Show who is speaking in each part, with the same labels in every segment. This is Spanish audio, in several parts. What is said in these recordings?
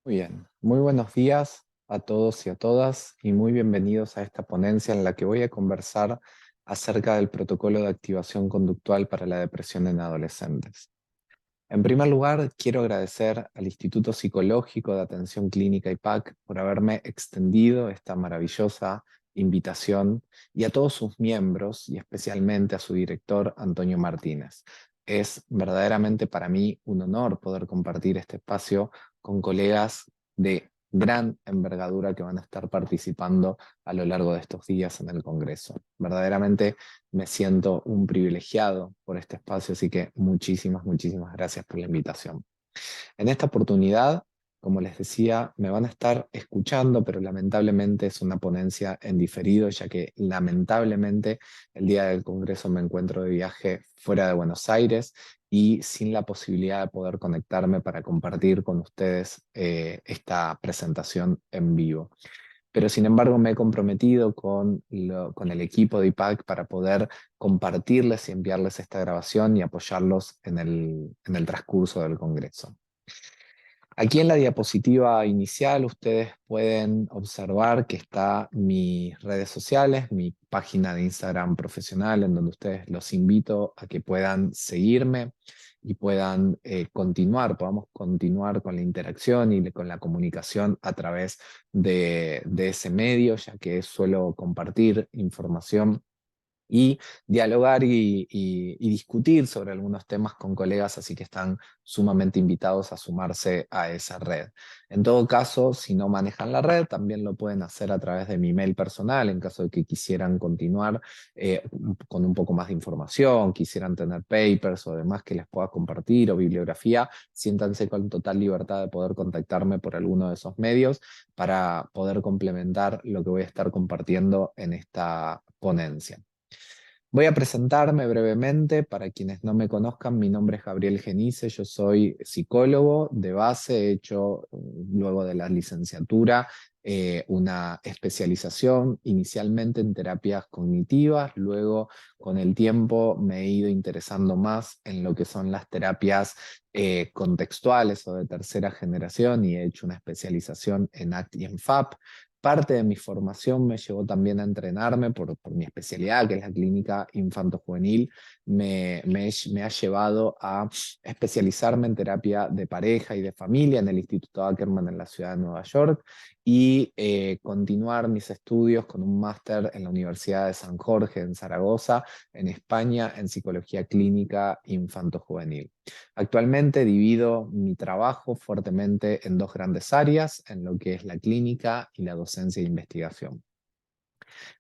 Speaker 1: Muy bien, muy buenos días a todos y a todas y muy bienvenidos a esta ponencia en la que voy a conversar acerca del protocolo de activación conductual para la depresión en adolescentes. En primer lugar, quiero agradecer al Instituto Psicológico de Atención Clínica IPAC por haberme extendido esta maravillosa invitación y a todos sus miembros y especialmente a su director Antonio Martínez. Es verdaderamente para mí un honor poder compartir este espacio con colegas de gran envergadura que van a estar participando a lo largo de estos días en el Congreso. Verdaderamente me siento un privilegiado por este espacio, así que muchísimas gracias por la invitación. En esta oportunidad, como les decía, me van a estar escuchando, pero lamentablemente es una ponencia en diferido, ya que lamentablemente el día del Congreso me encuentro de viaje fuera de Buenos Aires y sin la posibilidad de poder conectarme para compartir con ustedes esta presentación en vivo. Pero sin embargo me he comprometido con el equipo de IPAC para poder compartirles y enviarles esta grabación y apoyarlos en el transcurso del Congreso. Aquí en la diapositiva inicial ustedes pueden observar que está mis redes sociales, mi página de Instagram profesional, en donde ustedes los invito a que puedan seguirme y puedan podamos continuar con la interacción y con la comunicación a través de ese medio, ya que suelo compartir información y dialogar y discutir sobre algunos temas con colegas, así que están sumamente invitados a sumarse a esa red. En todo caso, si no manejan la red, también lo pueden hacer a través de mi mail personal, en caso de que quisieran continuar con un poco más de información, quisieran tener papers o demás que les pueda compartir o bibliografía, siéntanse con total libertad de poder contactarme por alguno de esos medios para poder complementar lo que voy a estar compartiendo en esta ponencia. Voy a presentarme brevemente. Para quienes no me conozcan, mi nombre es Gabriel Genice, yo soy psicólogo de base, he hecho luego de la licenciatura una especialización inicialmente en terapias cognitivas, luego con el tiempo me he ido interesando más en lo que son las terapias contextuales o de tercera generación y he hecho una especialización en ACT y en FAP. Parte de mi formación me llevó también a entrenarme por mi especialidad, que es la clínica infanto-juvenil. Me ha llevado a especializarme en terapia de pareja y de familia en el Instituto Ackerman en la ciudad de Nueva York y continuar mis estudios con un máster en la Universidad de San Jorge en Zaragoza, en España, en psicología clínica infanto-juvenil. Actualmente divido mi trabajo fuertemente en dos grandes áreas, en lo que es la clínica y la docencia e investigación.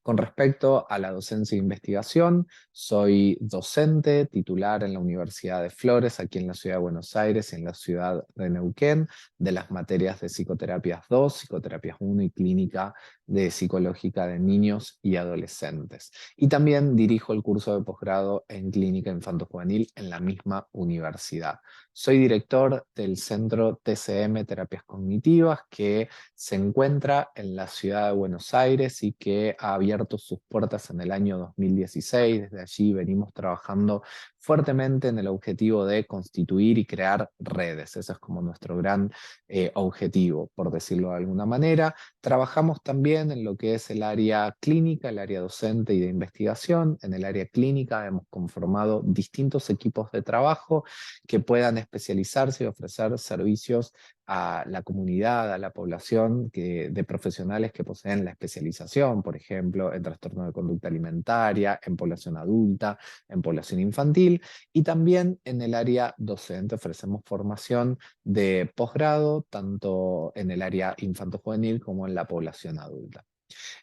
Speaker 1: Con respecto a la docencia e investigación, soy docente titular en la Universidad de Flores, aquí en la ciudad de Buenos Aires y en la ciudad de Neuquén, de las materias de psicoterapias 2, psicoterapias 1 y clínica de psicológica de niños y adolescentes. Y también dirijo el curso de posgrado en clínica infanto-juvenil en la misma universidad. Soy director del Centro TCM Terapias Cognitivas, que se encuentra en la ciudad de Buenos Aires y que ha abierto sus puertas en el año 2016. Desde allí venimos trabajando fuertemente en el objetivo de constituir y crear redes. Ese es como nuestro gran objetivo, por decirlo de alguna manera. Trabajamos también en lo que es el área clínica, el área docente y de investigación. En el área clínica hemos conformado distintos equipos de trabajo que puedan especializarse y ofrecer servicios a la comunidad, a la población de profesionales que poseen la especialización, por ejemplo, en trastorno de conducta alimentaria, en población adulta, en población infantil, y también en el área docente ofrecemos formación de posgrado, tanto en el área infanto-juvenil como en la población adulta.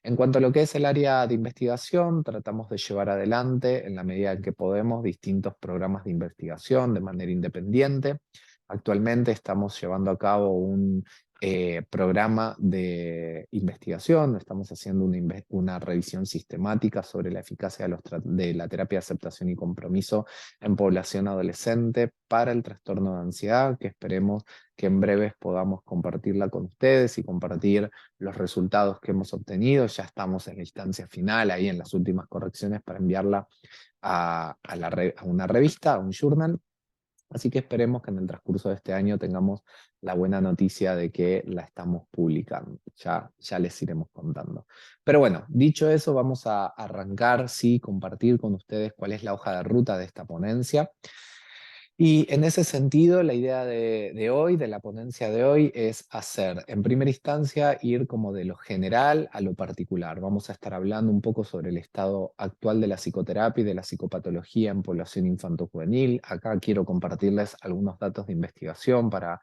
Speaker 1: En cuanto a lo que es el área de investigación, tratamos de llevar adelante, en la medida en que podemos, distintos programas de investigación de manera independiente. Actualmente estamos llevando a cabo un programa de investigación, estamos haciendo una revisión sistemática sobre la eficacia de la terapia de aceptación y compromiso en población adolescente para el trastorno de ansiedad, que esperemos que en breves podamos compartirla con ustedes y compartir los resultados que hemos obtenido. Ya estamos en la instancia final, ahí en las últimas correcciones para enviarla a una revista, a un journal. Así que esperemos que en el transcurso de este año tengamos la buena noticia de que la estamos publicando. Ya les iremos contando. Pero bueno, dicho eso, vamos a arrancar, sí, compartir con ustedes cuál es la hoja de ruta de esta ponencia. Y en ese sentido, la idea de hoy, de la ponencia de hoy, es hacer, en primera instancia, ir como de lo general a lo particular. Vamos a estar hablando un poco sobre el estado actual de la psicoterapia y de la psicopatología en población infanto-juvenil. Acá quiero compartirles algunos datos de investigación para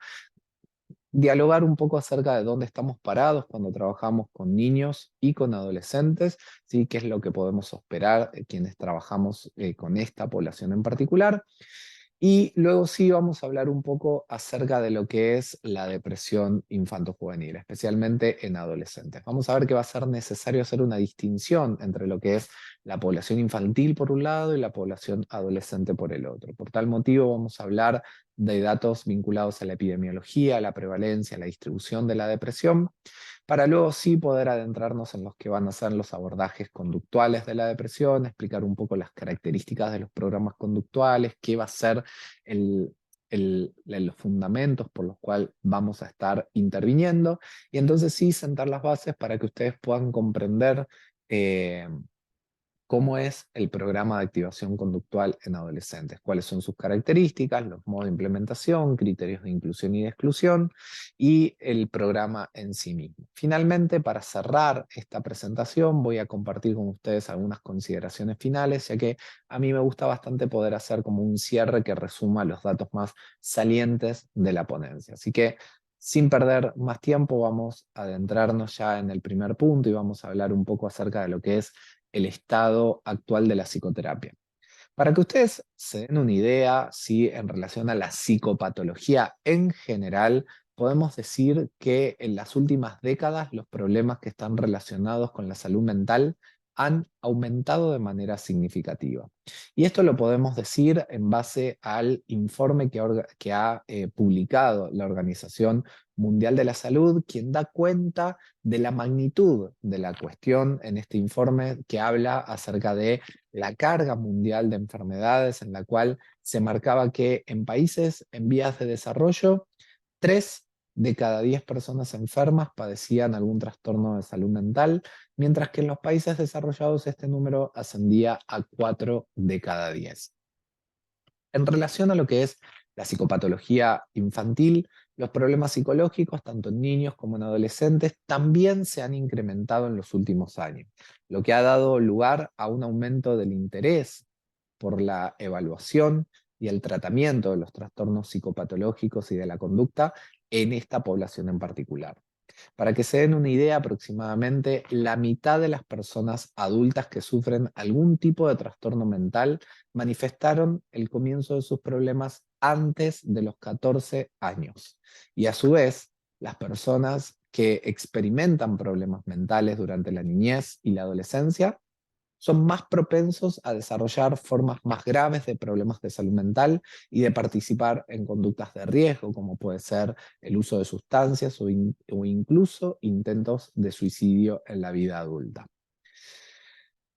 Speaker 1: dialogar un poco acerca de dónde estamos parados cuando trabajamos con niños y con adolescentes, ¿sí? Qué es lo que podemos esperar quienes trabajamos con esta población en particular. Y luego sí vamos a hablar un poco acerca de lo que es la depresión infanto-juvenil, especialmente en adolescentes. Vamos a ver que va a ser necesario hacer una distinción entre lo que es la población infantil por un lado y la población adolescente por el otro. Por tal motivo vamos a hablar de datos vinculados a la epidemiología, a la prevalencia, a la distribución de la depresión, para luego sí poder adentrarnos en los que van a ser los abordajes conductuales de la depresión, explicar un poco las características de los programas conductuales, qué va a ser los fundamentos por los cuales vamos a estar interviniendo, y entonces sí sentar las bases para que ustedes puedan comprender eh, cómo es el programa de activación conductual en adolescentes, cuáles son sus características, los modos de implementación, criterios de inclusión y de exclusión y el programa en sí mismo. Finalmente, para cerrar esta presentación, voy a compartir con ustedes algunas consideraciones finales, ya que a mí me gusta bastante poder hacer como un cierre que resuma los datos más salientes de la ponencia. Así que, sin perder más tiempo, vamos a adentrarnos ya en el primer punto y vamos a hablar un poco acerca de lo que es el estado actual de la psicoterapia. Para que ustedes se den una idea, ¿sí? En relación a la psicopatología en general, podemos decir que en las últimas décadas los problemas que están relacionados con la salud mental han aumentado de manera significativa. Y esto lo podemos decir en base al informe que ha publicado la Organización Mundial de la Salud, quien da cuenta de la magnitud de la cuestión en este informe que habla acerca de la carga mundial de enfermedades, en la cual se marcaba que en países en vías de desarrollo, 3 de cada 10 personas enfermas padecían algún trastorno de salud mental, mientras que en los países desarrollados este número ascendía a 4 de cada 10. En relación a lo que es la psicopatología infantil, los problemas psicológicos, tanto en niños como en adolescentes, también se han incrementado en los últimos años, lo que ha dado lugar a un aumento del interés por la evaluación y el tratamiento de los trastornos psicopatológicos y de la conducta en esta población en particular. Para que se den una idea, aproximadamente la mitad de las personas adultas que sufren algún tipo de trastorno mental manifestaron el comienzo de sus problemas antes de los 14 años. Y a su vez, las personas que experimentan problemas mentales durante la niñez y la adolescencia son más propensos a desarrollar formas más graves de problemas de salud mental y de participar en conductas de riesgo, como puede ser el uso de sustancias o incluso intentos de suicidio en la vida adulta.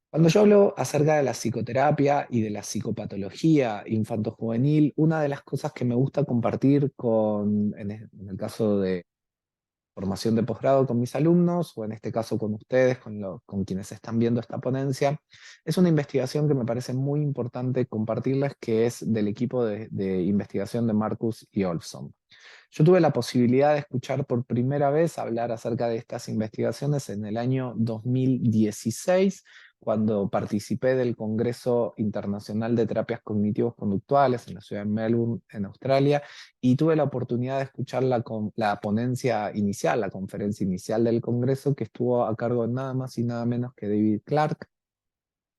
Speaker 1: Cuando yo hablo acerca de la psicoterapia y de la psicopatología infanto-juvenil, una de las cosas que me gusta compartir en el caso de formación de posgrado con mis alumnos, o en este caso con ustedes, con quienes están viendo esta ponencia, es una investigación que me parece muy importante compartirles, que es del equipo de investigación de Marcus y Olfson. Yo tuve la posibilidad de escuchar por primera vez hablar acerca de estas investigaciones en el año 2016, cuando participé del Congreso Internacional de Terapias Cognitivos Conductuales en la ciudad de Melbourne, en Australia, y tuve la oportunidad de escuchar la ponencia inicial, la conferencia inicial del Congreso, que estuvo a cargo de nada más y nada menos que David Clark,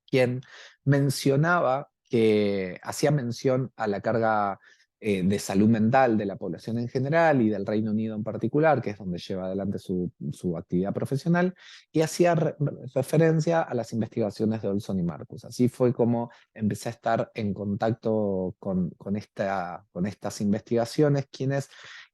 Speaker 1: quien mencionaba que hacía mención a la carga de salud mental de la población en general y del Reino Unido en particular, que es donde lleva adelante su actividad profesional, y hacía referencia a las investigaciones de Olson y Marcus. Así fue como empecé a estar en contacto con estas investigaciones, quienes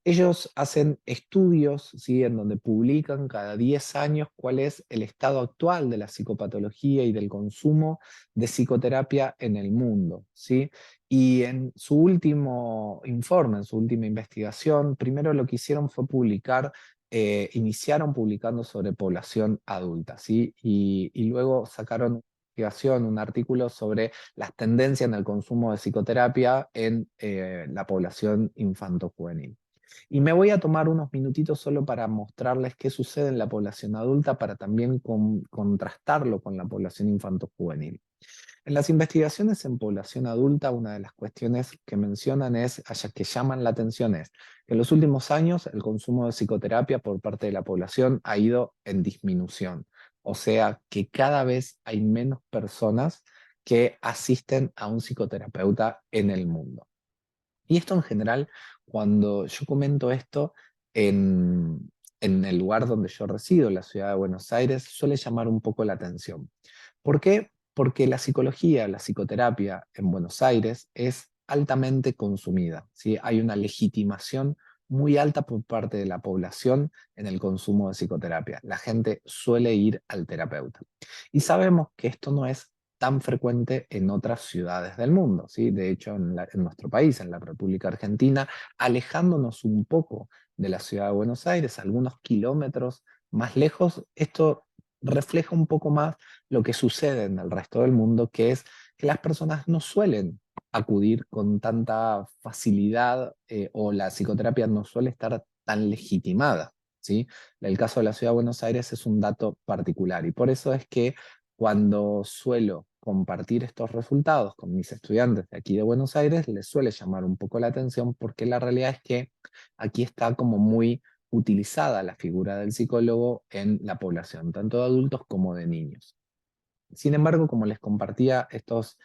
Speaker 1: Ellos hacen estudios, ¿sí? En donde publican cada 10 años cuál es el estado actual de la psicopatología y del consumo de psicoterapia en el mundo, ¿sí? Y en su último informe, en su última investigación, primero lo que hicieron fue publicar, iniciaron publicando sobre población adulta, ¿sí? Y luego sacaron una investigación, un artículo sobre las tendencias en el consumo de psicoterapia en la población infanto-juvenil. Y me voy a tomar unos minutitos solo para mostrarles qué sucede en la población adulta para también contrastarlo con la población infanto-juvenil. En las investigaciones en población adulta, una de las cuestiones que mencionan es, que llaman la atención es que en los últimos años el consumo de psicoterapia por parte de la población ha ido en disminución. O sea que cada vez hay menos personas que asisten a un psicoterapeuta en el mundo. Y esto en general, cuando yo comento esto en el lugar donde yo resido, la ciudad de Buenos Aires, suele llamar un poco la atención. ¿Por qué? Porque la psicología, la psicoterapia en Buenos Aires es altamente consumida, ¿sí? Hay una legitimación muy alta por parte de la población en el consumo de psicoterapia. La gente suele ir al terapeuta. Y sabemos que esto no es tan frecuente en otras ciudades del mundo, ¿sí? De hecho, en nuestro país, en la República Argentina, alejándonos un poco de la ciudad de Buenos Aires, algunos kilómetros más lejos, esto refleja un poco más lo que sucede en el resto del mundo, que es que las personas no suelen acudir con tanta facilidad, o la psicoterapia no suele estar tan legitimada, ¿sí? El caso de la ciudad de Buenos Aires es un dato particular y por eso es que cuando suelo compartir estos resultados con mis estudiantes de aquí de Buenos Aires, les suele llamar un poco la atención porque la realidad es que aquí está como muy utilizada la figura del psicólogo en la población, tanto de adultos como de niños. Sin embargo, como les compartía estos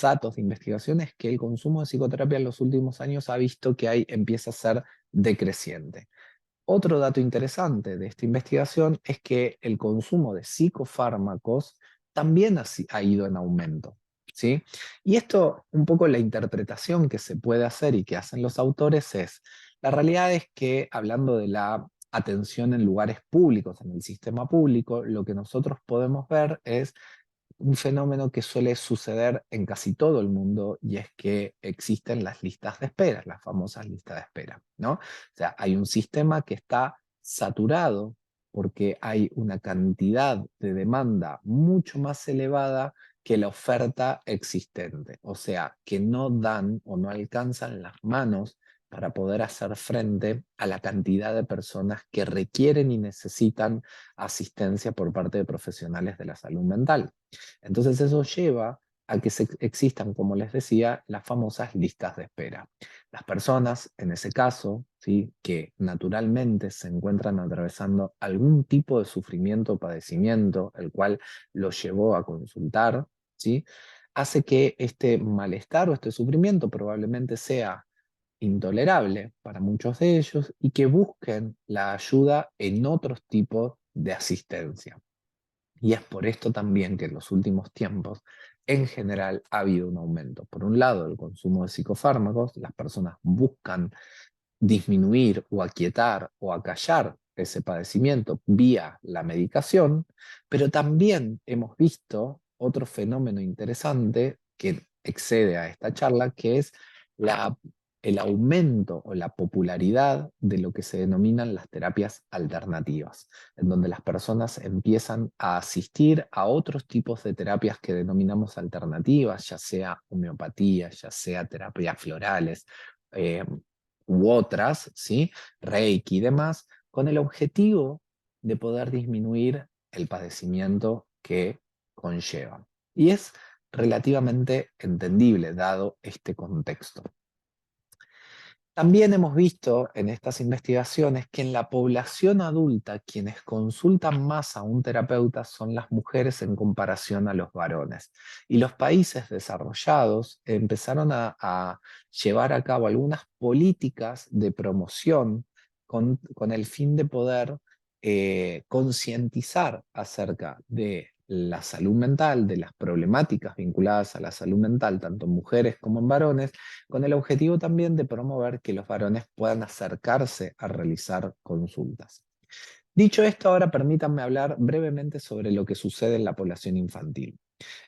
Speaker 1: datos de investigación, es que el consumo de psicoterapia en los últimos años ha visto que empieza a ser decreciente. Otro dato interesante de esta investigación es que el consumo de psicofármacos también ha ido en aumento, ¿sí? Y esto, un poco la interpretación que se puede hacer y que hacen los autores es, la realidad es que hablando de la atención en lugares públicos, en el sistema público, lo que nosotros podemos ver es un fenómeno que suele suceder en casi todo el mundo y es que existen las listas de espera, las famosas listas de espera, ¿no? O sea, hay un sistema que está saturado porque hay una cantidad de demanda mucho más elevada que la oferta existente. O sea, que no dan o no alcanzan las manos para poder hacer frente a la cantidad de personas que requieren y necesitan asistencia por parte de profesionales de la salud mental. Entonces eso lleva a que existan, como les decía, las famosas listas de espera. Las personas, en ese caso, ¿sí? Que naturalmente se encuentran atravesando algún tipo de sufrimiento o padecimiento, el cual los llevó a consultar, ¿sí? Hace que este malestar o este sufrimiento probablemente sea intolerable para muchos de ellos y que busquen la ayuda en otros tipos de asistencia. Y es por esto también que en los últimos tiempos, en general, ha habido un aumento. Por un lado, el consumo de psicofármacos, las personas buscan disminuir o aquietar o acallar ese padecimiento vía la medicación, pero también hemos visto otro fenómeno interesante que excede a esta charla, que es la, el aumento o la popularidad de lo que se denominan las terapias alternativas, en donde las personas empiezan a asistir a otros tipos de terapias que denominamos alternativas, ya sea homeopatía, ya sea terapias florales, eh, u otras, ¿sí? Reiki y demás, con el objetivo de poder disminuir el padecimiento que conllevan. Y es relativamente entendible dado este contexto. También hemos visto en estas investigaciones que en la población adulta quienes consultan más a un terapeuta son las mujeres en comparación a los varones. Y los países desarrollados empezaron a llevar a cabo algunas políticas de promoción con el fin de poder concientizar acerca de la salud mental, de las problemáticas vinculadas a la salud mental, tanto en mujeres como en varones, con el objetivo también de promover que los varones puedan acercarse a realizar consultas. Dicho esto, ahora permítanme hablar brevemente sobre lo que sucede en la población infantil.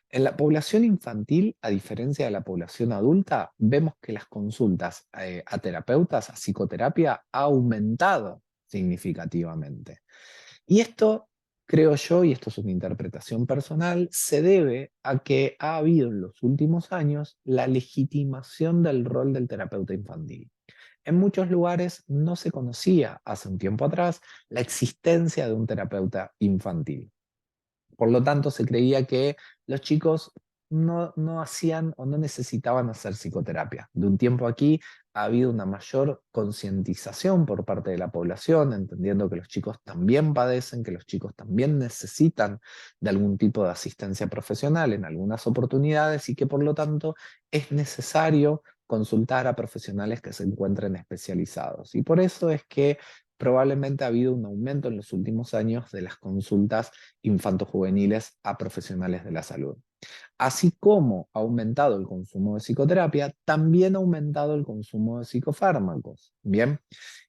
Speaker 1: En la población infantil, a diferencia de la población adulta, vemos que las consultas a terapeutas, a psicoterapia, ha aumentado significativamente. Y esto, creo yo, y esto es una interpretación personal, se debe a que ha habido en los últimos años la legitimación del rol del terapeuta infantil. En muchos lugares no se conocía hace un tiempo atrás la existencia de un terapeuta infantil. Por lo tanto, se creía que los chicos no hacían o no necesitaban hacer psicoterapia. De un tiempo aquí ha habido una mayor concientización por parte de la población, entendiendo que los chicos también padecen, que los chicos también necesitan de algún tipo de asistencia profesional en algunas oportunidades y que por lo tanto es necesario consultar a profesionales que se encuentren especializados. Y por eso es que probablemente ha habido un aumento en los últimos años de las consultas infantojuveniles a profesionales de la salud. Así como ha aumentado el consumo de psicoterapia, también ha aumentado el consumo de psicofármacos. Bien,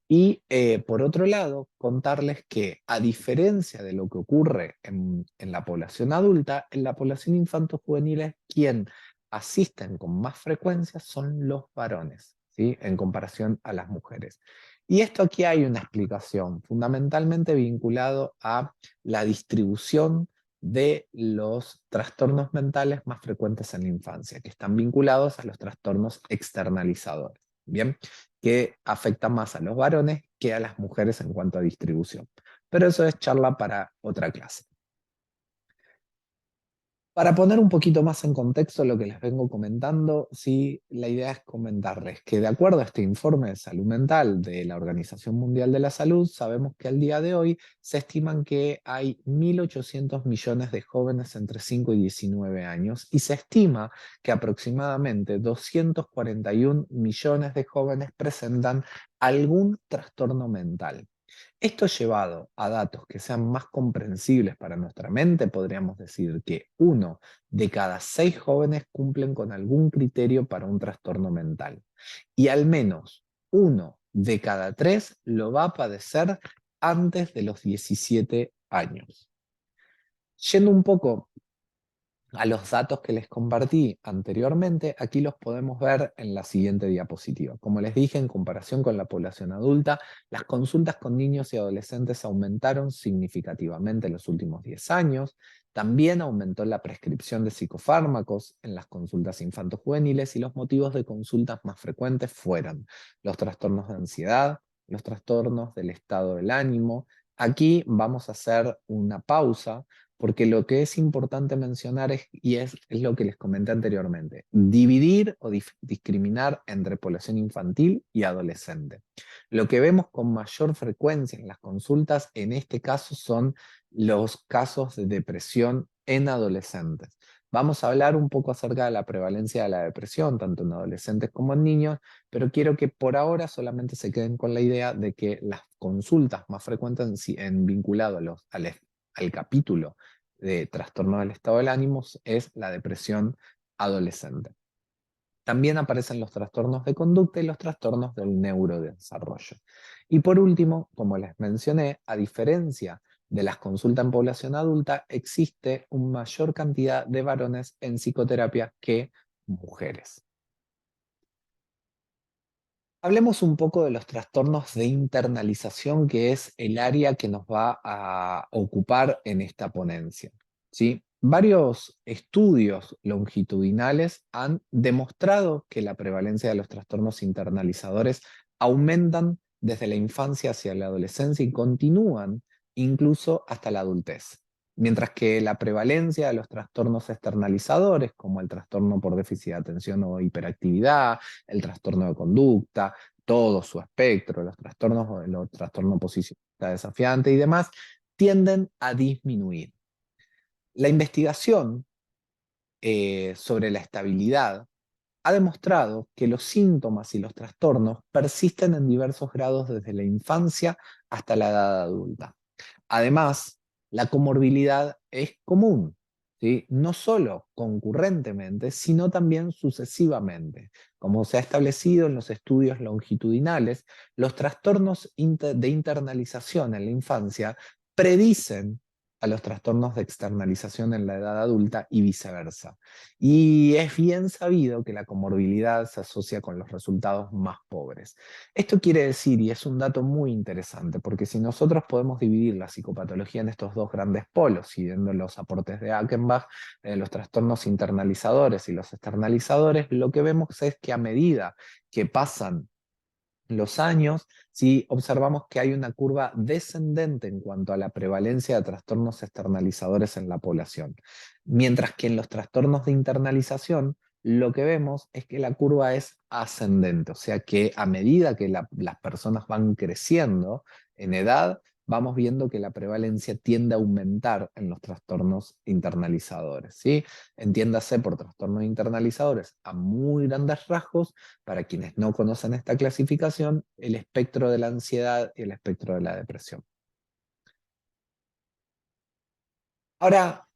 Speaker 1: y por otro lado, contarles que a diferencia de lo que ocurre en la población adulta, en la población infantojuvenil quien asisten con más frecuencia son los varones, ¿sí? En comparación a las mujeres. Y esto aquí hay una explicación, fundamentalmente vinculado a la distribución de los trastornos mentales más frecuentes en la infancia, que están vinculados a los trastornos externalizadores, ¿bien? Que afectan más a los varones que a las mujeres en cuanto a distribución. Pero eso es charla para otra clase. Para poner un poquito más en contexto lo que les vengo comentando, sí, la idea es comentarles que de acuerdo a este informe de salud mental de la Organización Mundial de la Salud, sabemos que al día de hoy se estiman que hay 1.800 millones de jóvenes entre 5 y 19 años y se estima que aproximadamente 241 millones de jóvenes presentan algún trastorno mental. Esto llevado a datos que sean más comprensibles para nuestra mente, podríamos decir que 1 de cada 6 jóvenes cumplen con algún criterio para un trastorno mental y al menos 1 de cada 3 lo va a padecer antes de los 17 años. Yendo un poco a los datos que les compartí anteriormente, aquí los podemos ver en la siguiente diapositiva. Como les dije, en comparación con la población adulta, las consultas con niños y adolescentes aumentaron significativamente en los últimos 10 años. También aumentó la prescripción de psicofármacos en las consultas infantojuveniles y los motivos de consultas más frecuentes fueron los trastornos de ansiedad, los trastornos del estado del ánimo. Aquí vamos a hacer una pausa porque lo que es importante mencionar es lo que les comenté anteriormente, dividir o discriminar entre población infantil y adolescente. Lo que vemos con mayor frecuencia en las consultas en este caso son los casos de depresión en adolescentes. Vamos a hablar un poco acerca de la prevalencia de la depresión, tanto en adolescentes como en niños, pero quiero que por ahora solamente se queden con la idea de que las consultas más frecuentes vinculado al capítulo de trastorno del estado del ánimo es la depresión adolescente. También aparecen los trastornos de conducta y los trastornos del neurodesarrollo. Y por último, como les mencioné, a diferencia de las consultas en población adulta, existe una mayor cantidad de varones en psicoterapia que mujeres. Hablemos un poco de los trastornos de internalización, que es el área que nos va a ocupar en esta ponencia, ¿sí? Varios estudios longitudinales han demostrado que la prevalencia de los trastornos internalizadores aumentan desde la infancia hacia la adolescencia y continúan incluso hasta la adultez. Mientras que la prevalencia de los trastornos externalizadores, como el trastorno por déficit de atención o hiperactividad, el trastorno de conducta, todo su espectro, los trastornos oposición desafiante y demás, tienden a disminuir. La investigación sobre la estabilidad ha demostrado que los síntomas y los trastornos persisten en diversos grados desde la infancia hasta la edad adulta. Además, la comorbilidad es común, ¿sí? No solo concurrentemente, sino también sucesivamente. Como se ha establecido en los estudios longitudinales, los trastornos de internalización en la infancia predicen a los trastornos de externalización en la edad adulta y viceversa. Y es bien sabido que la comorbilidad se asocia con los resultados más pobres. Esto quiere decir, y es un dato muy interesante, porque si nosotros podemos dividir la psicopatología en estos dos grandes polos, siguiendo los aportes de Achenbach, los trastornos internalizadores y los externalizadores, lo que vemos es que a medida que pasan los años, sí observamos que hay una curva descendente en cuanto a la prevalencia de trastornos externalizadores en la población. Mientras que en los trastornos de internalización, lo que vemos es que la curva es ascendente, o sea que a medida que las personas van creciendo en edad, vamos viendo que la prevalencia tiende a aumentar en los trastornos internalizadores, ¿sí? Entiéndase por trastornos internalizadores a muy grandes rasgos, para quienes no conocen esta clasificación, el espectro de la ansiedad y el espectro de la depresión. Ahora,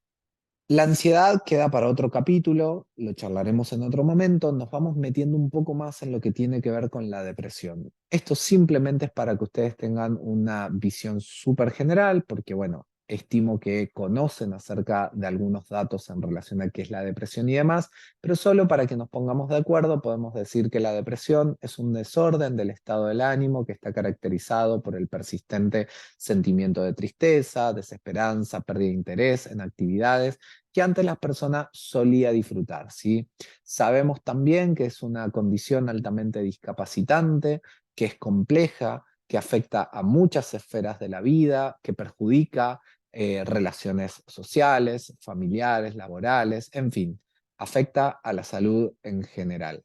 Speaker 1: la ansiedad queda para otro capítulo, lo charlaremos en otro momento, nos vamos metiendo un poco más en lo que tiene que ver con la depresión. Esto simplemente es para que ustedes tengan una visión súper general, porque bueno, estimo que conocen acerca de algunos datos en relación a qué es la depresión y demás, pero solo para que nos pongamos de acuerdo, podemos decir que la depresión es un desorden del estado del ánimo que está caracterizado por el persistente sentimiento de tristeza, desesperanza, pérdida de interés en actividades que antes las personas solía disfrutar, ¿sí? Sabemos también que es una condición altamente discapacitante, que es compleja, que afecta a muchas esferas de la vida, que perjudica relaciones sociales, familiares, laborales, en fin, afecta a la salud en general.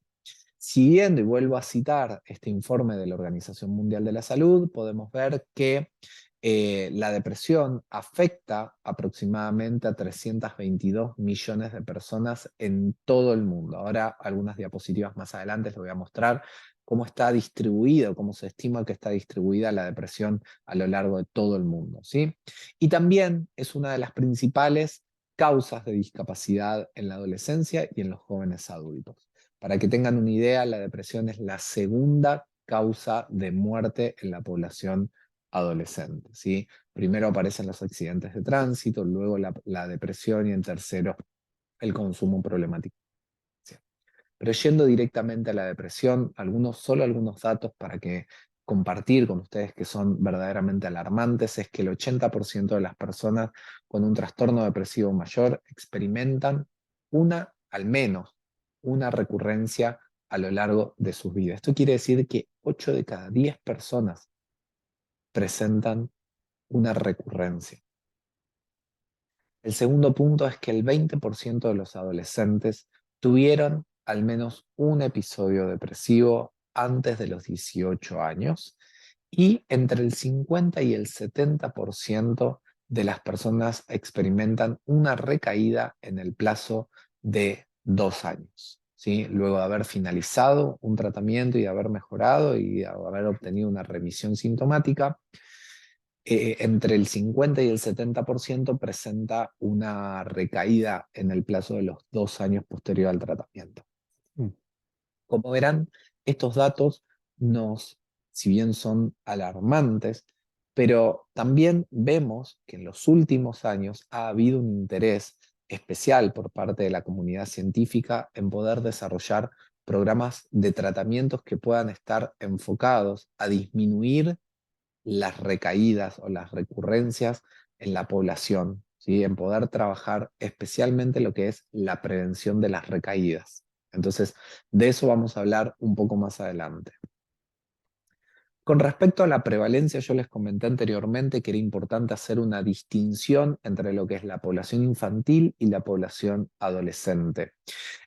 Speaker 1: Siguiendo, y vuelvo a citar este informe de la Organización Mundial de la Salud, podemos ver que la depresión afecta aproximadamente a 322 millones de personas en todo el mundo. Ahora, algunas diapositivas más adelante les voy a mostrar cómo está distribuido, cómo se estima que está distribuida la depresión a lo largo de todo el mundo, ¿sí? Y también es una de las principales causas de discapacidad en la adolescencia y en los jóvenes adultos. Para que tengan una idea, la depresión es la segunda causa de muerte en la población adolescente, ¿sí? Primero aparecen los accidentes de tránsito, luego la depresión y en tercero el consumo problemático. Pero yendo directamente a la depresión, solo algunos datos para que compartir con ustedes que son verdaderamente alarmantes, es que el 80% de las personas con un trastorno depresivo mayor experimentan al menos, una recurrencia a lo largo de sus vidas. Esto quiere decir que 8 de cada 10 personas presentan una recurrencia. El segundo punto es que el 20% de los adolescentes tuvieron al menos un episodio depresivo antes de los 18 años y entre el 50 y el 70% de las personas experimentan una recaída en el plazo de 2 años, ¿sí? Luego de haber finalizado un tratamiento y de haber mejorado y de haber obtenido una remisión sintomática, entre el 50 y el 70% presenta una recaída en el plazo de los 2 años posterior al tratamiento. Como verán, estos datos si bien son alarmantes, pero también vemos que en los últimos años ha habido un interés especial por parte de la comunidad científica en poder desarrollar programas de tratamientos que puedan estar enfocados a disminuir las recaídas o las recurrencias en la población, ¿sí? En poder trabajar especialmente lo que es la prevención de las recaídas. Entonces, de eso vamos a hablar un poco más adelante. Con respecto a la prevalencia, yo les comenté anteriormente que era importante hacer una distinción entre lo que es la población infantil y la población adolescente.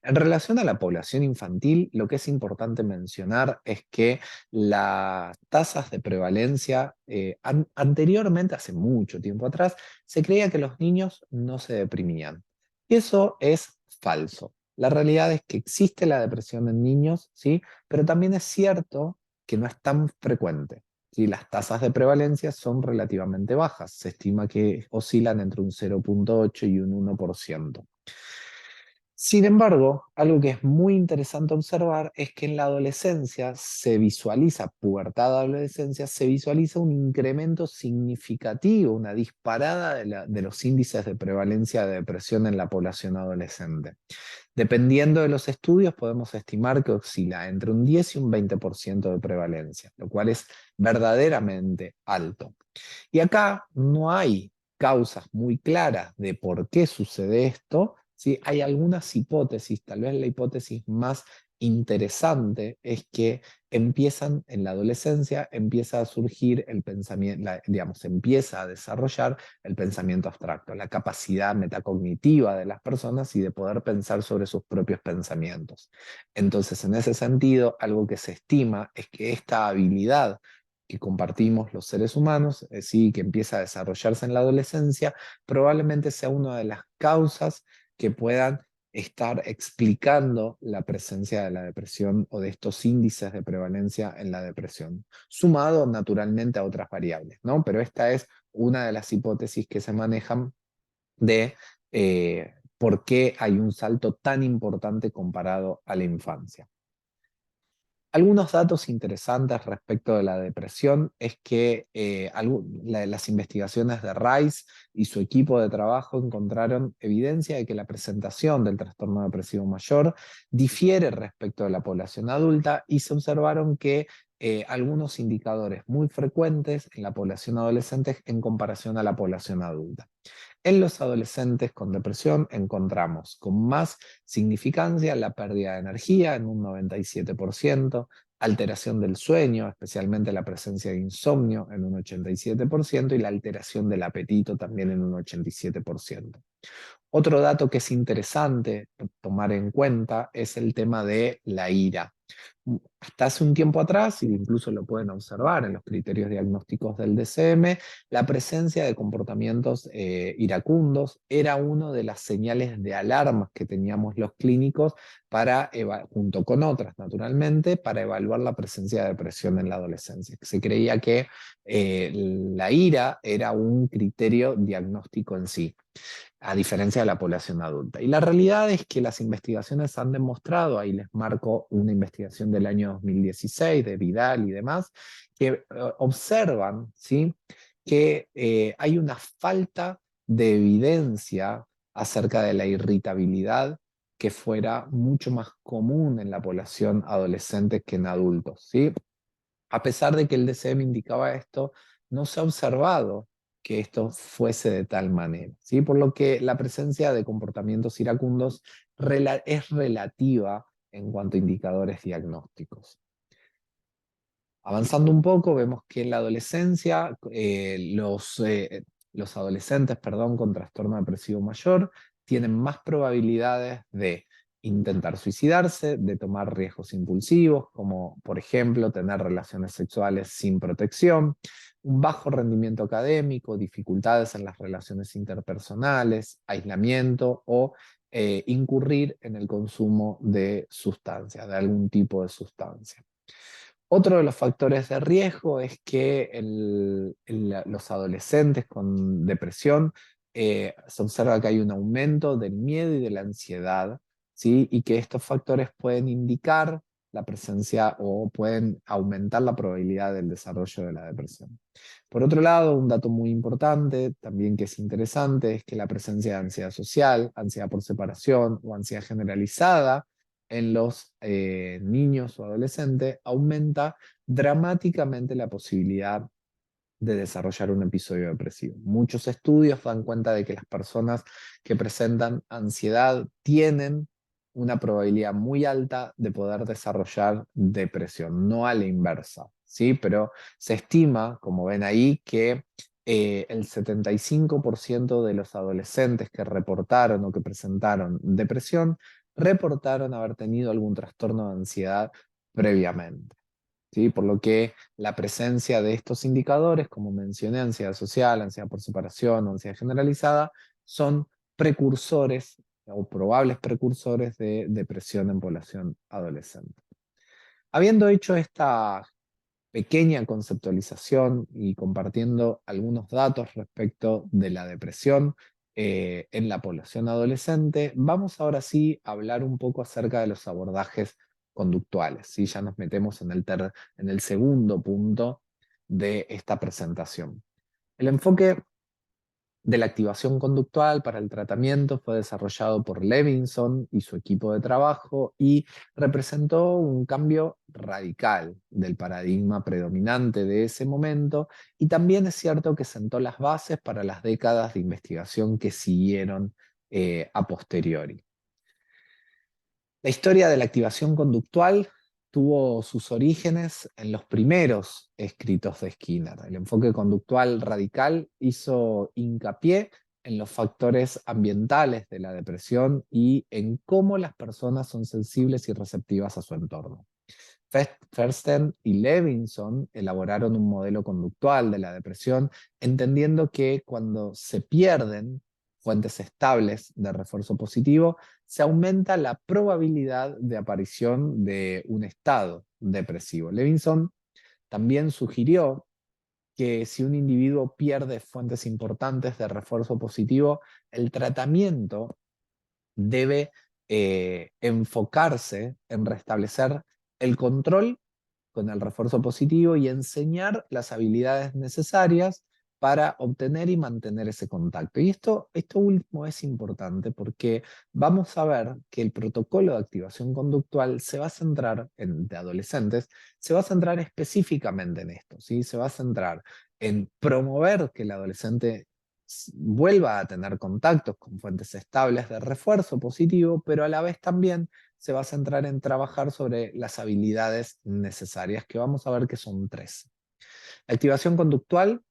Speaker 1: En relación a la población infantil, lo que es importante mencionar es que las tasas de prevalencia, anteriormente, hace mucho tiempo atrás, se creía que los niños no se deprimían. Y eso es falso. La realidad es que existe la depresión en niños, ¿sí? Pero también es cierto que no es tan frecuente. ¿sí? Las tasas de prevalencia son relativamente bajas. Se estima que oscilan entre un 0,8 y un 1%. Sin embargo, algo que es muy interesante observar es que en la adolescencia se visualiza, pubertad adolescencia, se visualiza un incremento significativo, una disparada de los índices de prevalencia de depresión en la población adolescente. Dependiendo de los estudios, podemos estimar que oscila entre un 10 y un 20% de prevalencia, lo cual es verdaderamente alto. Y acá no hay causas muy claras de por qué sucede esto, ¿sí? Hay algunas hipótesis, tal vez la hipótesis más interesante es que empiezan en la adolescencia, empieza a surgir el pensamiento, digamos, empieza a desarrollar el pensamiento abstracto, la capacidad metacognitiva de las personas y de poder pensar sobre sus propios pensamientos. Entonces, en ese sentido, algo que se estima es que esta habilidad que compartimos los seres humanos, sí, que empieza a desarrollarse en la adolescencia, probablemente sea una de las causas que puedan estar explicando la presencia de la depresión o de estos índices de prevalencia en la depresión, sumado naturalmente a otras variables, ¿no? Pero esta es una de las hipótesis que se manejan de por qué hay un salto tan importante comparado a la infancia. Algunos datos interesantes respecto de la depresión es que las investigaciones de Rice y su equipo de trabajo encontraron evidencia de que la presentación del trastorno depresivo mayor difiere respecto de la población adulta y se observaron que algunos indicadores muy frecuentes en la población adolescente en comparación a la población adulta. En los adolescentes con depresión encontramos con más significancia la pérdida de energía en un 97%, alteración del sueño, especialmente la presencia de insomnio en un 87% y la alteración del apetito también en un 87%. Otro dato que es interesante tomar en cuenta es el tema de la ira. Hasta hace un tiempo atrás, y incluso lo pueden observar en los criterios diagnósticos del DCM, la presencia de comportamientos iracundos era una de las señales de alarma que teníamos los clínicos para, junto con otras naturalmente, para evaluar la presencia de depresión en la adolescencia. Se creía que la ira era un criterio diagnóstico en sí, a diferencia de la población adulta. Y la realidad es que las investigaciones han demostrado, ahí les marco una investigación del año 2016 de Vidal y demás, que observan, ¿sí?, que hay una falta de evidencia acerca de la irritabilidad que fuera mucho más común en la población adolescente que en adultos, ¿sí? A pesar de que el DCM indicaba esto, no se ha observado que esto fuese de tal manera, ¿sí? Por lo que la presencia de comportamientos iracundos es relativa en cuanto a indicadores diagnósticos. Avanzando un poco, vemos que en la adolescencia los adolescentes, perdón, con trastorno depresivo mayor tienen más probabilidades de intentar suicidarse, de tomar riesgos impulsivos, como por ejemplo tener relaciones sexuales sin protección, un bajo rendimiento académico, dificultades en las relaciones interpersonales, aislamiento o incurrir en el consumo de sustancias, de algún tipo de sustancia. Otro de los factores de riesgo es que los adolescentes con depresión se observa que hay un aumento del miedo y de la ansiedad, ¿sí? Y que estos factores pueden indicar la presencia o pueden aumentar la probabilidad del desarrollo de la depresión. Por otro lado, un dato muy importante, también que es interesante, es que la presencia de ansiedad social, ansiedad por separación o ansiedad generalizada en los niños o adolescentes aumenta dramáticamente la posibilidad de desarrollar un episodio depresivo. Muchos estudios dan cuenta de que las personas que presentan ansiedad tienen una probabilidad muy alta de poder desarrollar depresión, no a la inversa, ¿sí? Pero se estima, como ven ahí, que el 75% de los adolescentes que reportaron o que presentaron depresión reportaron haber tenido algún trastorno de ansiedad previamente, ¿sí? Por lo que la presencia de estos indicadores, como mencioné, ansiedad social, ansiedad por separación o ansiedad generalizada, son precursores o probables precursores de depresión en población adolescente. Habiendo hecho esta pequeña conceptualización y compartiendo algunos datos respecto de la depresión en la población adolescente, vamos ahora sí a hablar un poco acerca de los abordajes conductuales, ¿sí? Ya nos metemos en el segundo punto de esta presentación. El enfoque de la activación conductual para el tratamiento fue desarrollado por Levinson y su equipo de trabajo y representó un cambio radical del paradigma predominante de ese momento, y también es cierto que sentó las bases para las décadas de investigación que siguieron a posteriori. La historia de la activación conductual tuvo sus orígenes en los primeros escritos de Skinner. El enfoque conductual radical hizo hincapié en los factores ambientales de la depresión y en cómo las personas son sensibles y receptivas a su entorno. Fierstein y Levinson elaboraron un modelo conductual de la depresión, entendiendo que cuando se pierden fuentes estables de refuerzo positivo, se aumenta la probabilidad de aparición de un estado depresivo. Levinson también sugirió que si un individuo pierde fuentes importantes de refuerzo positivo, el tratamiento debe enfocarse en restablecer el control con el refuerzo positivo y enseñar las habilidades necesarias para obtener y mantener ese contacto. Y esto último es importante porque vamos a ver que el protocolo de activación conductual se va a centrar, de adolescentes, se va a centrar específicamente en esto, ¿sí? Se va a centrar en promover que el adolescente vuelva a tener contactos con fuentes estables de refuerzo positivo, pero a la vez también se va a centrar en trabajar sobre las habilidades necesarias, que vamos a ver que son tres. La activación conductual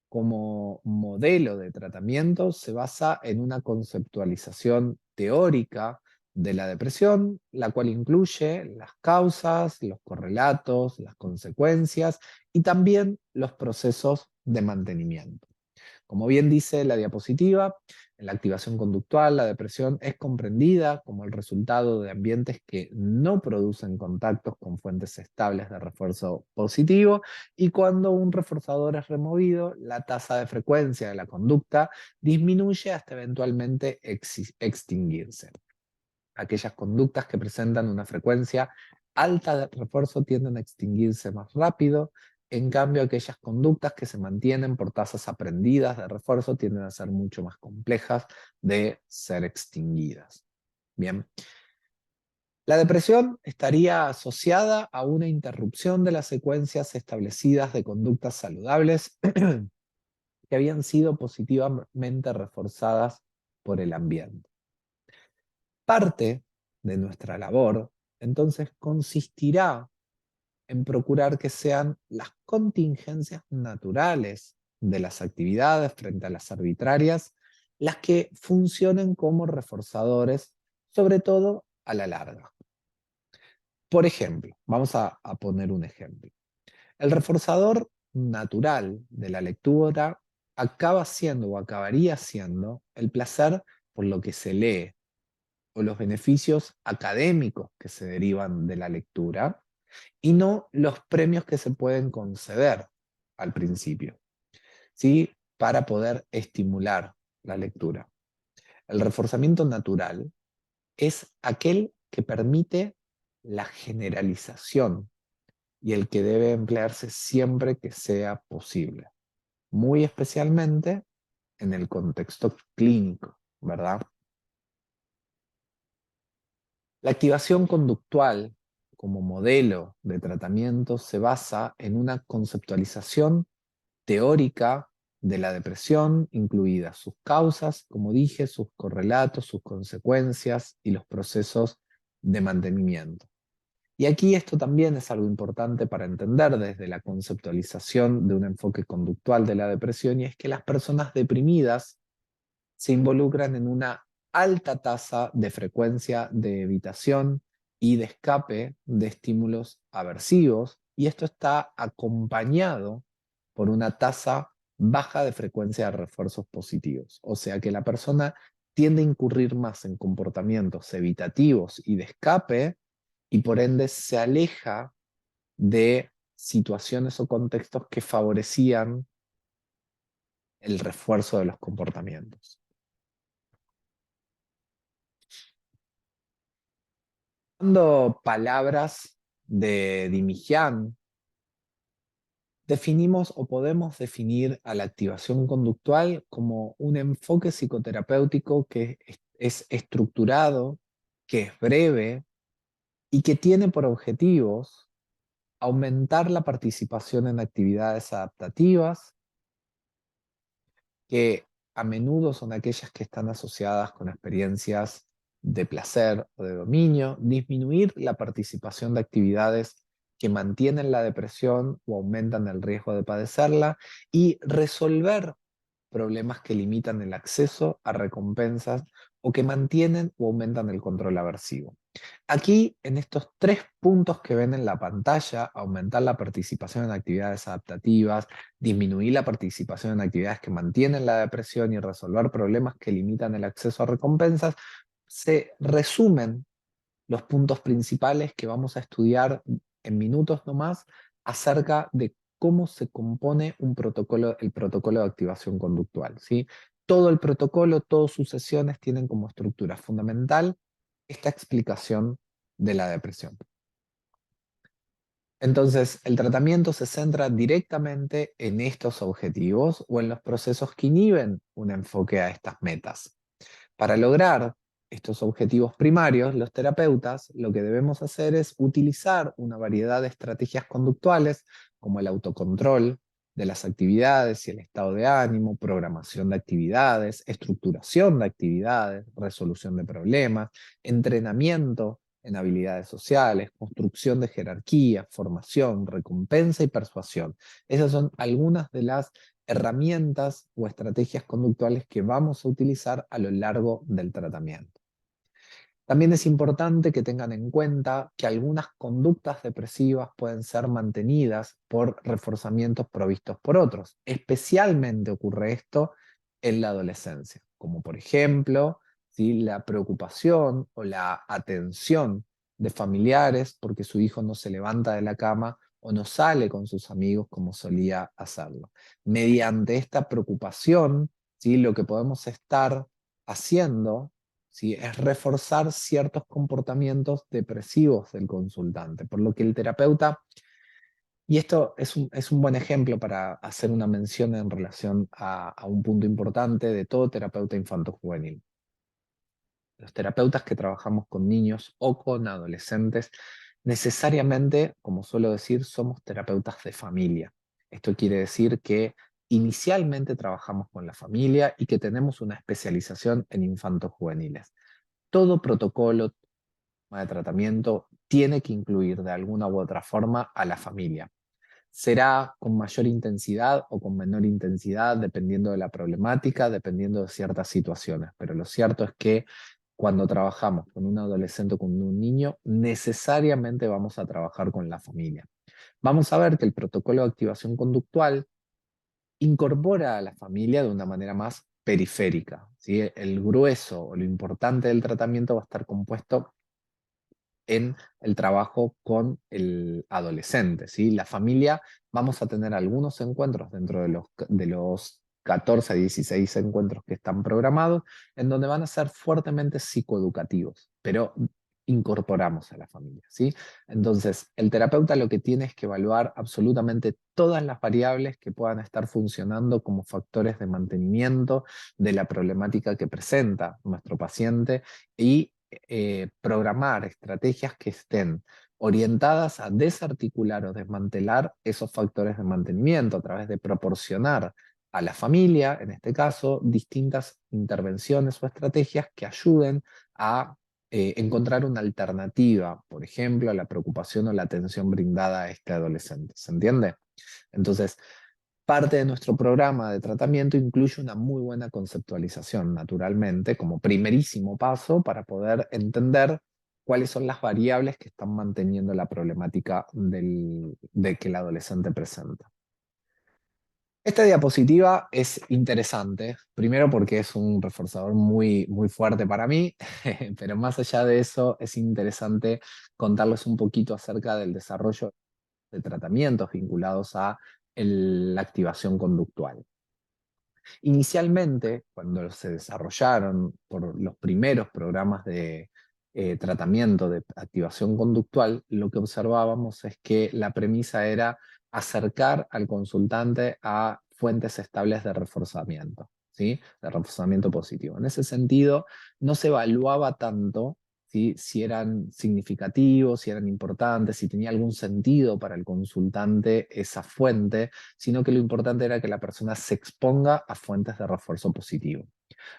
Speaker 1: como modelo de tratamiento se basa en una conceptualización teórica de la depresión, la cual incluye las causas, los correlatos, las consecuencias y también los procesos de mantenimiento. Como bien dice la diapositiva, en la activación conductual, la depresión es comprendida como el resultado de ambientes que no producen contactos con fuentes estables de refuerzo positivo, y cuando un reforzador es removido, la tasa de frecuencia de la conducta disminuye hasta eventualmente extinguirse. Aquellas conductas que presentan una frecuencia alta de refuerzo tienden a extinguirse más rápido. En cambio, aquellas conductas que se mantienen por tasas aprendidas de refuerzo tienden a ser mucho más complejas de ser extinguidas. Bien. La depresión estaría asociada a una interrupción de las secuencias establecidas de conductas saludables que habían sido positivamente reforzadas por el ambiente. Parte de nuestra labor, entonces, consistirá en procurar que sean las contingencias naturales de las actividades frente a las arbitrarias las que funcionen como reforzadores, sobre todo a la larga. Por ejemplo, vamos a poner un ejemplo. El reforzador natural de la lectura acaba siendo o acabaría siendo el placer por lo que se lee, o los beneficios académicos que se derivan de la lectura, y no los premios que se pueden conceder al principio, ¿sí? Para poder estimular la lectura. El reforzamiento natural es aquel que permite la generalización y el que debe emplearse siempre que sea posible, muy especialmente en el contexto clínico, ¿verdad? La activación conductual como modelo de tratamiento se basa en una conceptualización teórica de la depresión, incluidas sus causas, como dije, sus correlatos, sus consecuencias y los procesos de mantenimiento. Y aquí esto también es algo importante para entender desde la conceptualización de un enfoque conductual de la depresión, y es que las personas deprimidas se involucran en una alta tasa de frecuencia de evitación y de escape de estímulos aversivos, y esto está acompañado por una tasa baja de frecuencia de refuerzos positivos. O sea que la persona tiende a incurrir más en comportamientos evitativos y de escape, y por ende se aleja de situaciones o contextos que favorecían el refuerzo de los comportamientos. Usando palabras de Dimijan, definimos o podemos definir a la activación conductual como un enfoque psicoterapéutico que es estructurado, que es breve y que tiene por objetivos aumentar la participación en actividades adaptativas, que a menudo son aquellas que están asociadas con experiencias de placer o de dominio, disminuir la participación de actividades que mantienen la depresión o aumentan el riesgo de padecerla y resolver problemas que limitan el acceso a recompensas o que mantienen o aumentan el control aversivo. Aquí, en estos 3 puntos que ven en la pantalla, aumentar la participación en actividades adaptativas, disminuir la participación en actividades que mantienen la depresión y resolver problemas que limitan el acceso a recompensas, se resumen los puntos principales que vamos a estudiar en minutos nomás acerca de cómo se compone el protocolo de activación conductual, ¿sí? Todo el protocolo, todas sus sesiones tienen como estructura fundamental esta explicación de la depresión. Entonces, el tratamiento se centra directamente en estos objetivos o en los procesos que inhiben un enfoque a estas metas. Para lograr estos objetivos primarios, los terapeutas lo que debemos hacer es utilizar una variedad de estrategias conductuales como el autocontrol de las actividades y el estado de ánimo, programación de actividades, estructuración de actividades, resolución de problemas, entrenamiento en habilidades sociales, construcción de jerarquía, formación, recompensa y persuasión. Esas son algunas de las herramientas o estrategias conductuales que vamos a utilizar a lo largo del tratamiento. También es importante que tengan en cuenta que algunas conductas depresivas pueden ser mantenidas por reforzamientos provistos por otros. Especialmente ocurre esto en la adolescencia, como por ejemplo, ¿sí?, la preocupación o la atención de familiares porque su hijo no se levanta de la cama o no sale con sus amigos como solía hacerlo. Mediante esta preocupación, ¿sí?, lo que podemos estar haciendo, ¿sí?, es reforzar ciertos comportamientos depresivos del consultante, por lo que el terapeuta, y esto es un buen ejemplo para hacer una mención en relación a un punto importante de todo terapeuta infanto-juvenil. Los terapeutas que trabajamos con niños o con adolescentes, necesariamente, como suelo decir, somos terapeutas de familia. Esto quiere decir que inicialmente trabajamos con la familia y que tenemos una especialización en infantos juveniles. Todo protocolo de tratamiento tiene que incluir de alguna u otra forma a la familia. Será con mayor intensidad o con menor intensidad, dependiendo de la problemática, dependiendo de ciertas situaciones. Pero lo cierto es que cuando trabajamos con un adolescente o con un niño, necesariamente vamos a trabajar con la familia. Vamos a ver que el protocolo de activación conductual incorpora a la familia de una manera más periférica, ¿sí? El grueso o lo importante del tratamiento va a estar compuesto en el trabajo con el adolescente, ¿sí? La familia, vamos a tener algunos encuentros dentro de los 14 a 16 encuentros que están programados, en donde van a ser fuertemente psicoeducativos, pero incorporamos a la familia, ¿sí? Entonces, el terapeuta lo que tiene es que evaluar absolutamente todas las variables que puedan estar funcionando como factores de mantenimiento de la problemática que presenta nuestro paciente y programar estrategias que estén orientadas a desarticular o desmantelar esos factores de mantenimiento a través de proporcionar a la familia, en este caso, distintas intervenciones o estrategias que ayuden a encontrar una alternativa, por ejemplo, a la preocupación o la atención brindada a este adolescente. ¿Se entiende? Entonces, parte de nuestro programa de tratamiento incluye una muy buena conceptualización, naturalmente, como primerísimo paso para poder entender cuáles son las variables que están manteniendo la problemática de que el adolescente presenta. Esta diapositiva es interesante, primero porque es un reforzador muy, muy fuerte para mí, pero más allá de eso es interesante contarles un poquito acerca del desarrollo de tratamientos vinculados a la activación conductual. Inicialmente, cuando se desarrollaron por los primeros programas de tratamiento de activación conductual, lo que observábamos es que la premisa era acercar al consultante a fuentes estables de reforzamiento, ¿sí? De reforzamiento positivo. En ese sentido, no se evaluaba tanto, ¿sí?, si eran significativos, si eran importantes, si tenía algún sentido para el consultante esa fuente, sino que lo importante era que la persona se exponga a fuentes de refuerzo positivo.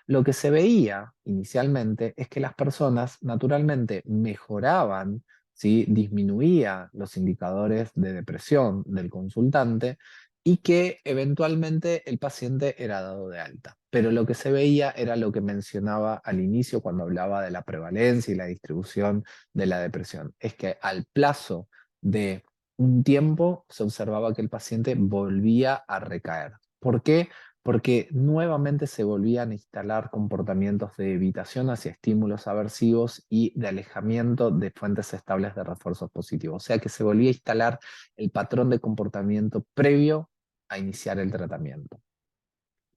Speaker 1: Lo que se veía inicialmente es que las personas naturalmente mejoraban, ¿sí?, disminuía los indicadores de depresión del consultante y que eventualmente el paciente era dado de alta. Pero lo que se veía era lo que mencionaba al inicio cuando hablaba de la prevalencia y la distribución de la depresión. Es que al plazo de un tiempo se observaba que el paciente volvía a recaer. ¿Por qué? Porque nuevamente se volvían a instalar comportamientos de evitación hacia estímulos aversivos y de alejamiento de fuentes estables de refuerzos positivos. O sea que se volvía a instalar el patrón de comportamiento previo a iniciar el tratamiento.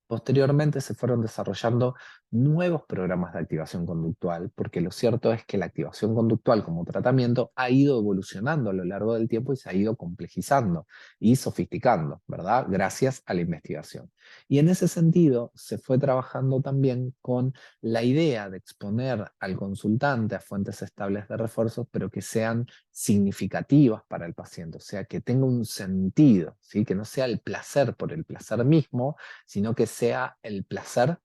Speaker 1: Posteriormente se fueron desarrollando nuevos programas de activación conductual, porque lo cierto es que la activación conductual como tratamiento ha ido evolucionando a lo largo del tiempo y se ha ido complejizando y sofisticando, ¿verdad? Gracias a la investigación. Y en ese sentido se fue trabajando también con la idea de exponer al consultante a fuentes estables de refuerzos, pero que sean significativas para el paciente, o sea, que tenga un sentido, ¿sí? Que no sea el placer por el placer mismo, sino que sea el placer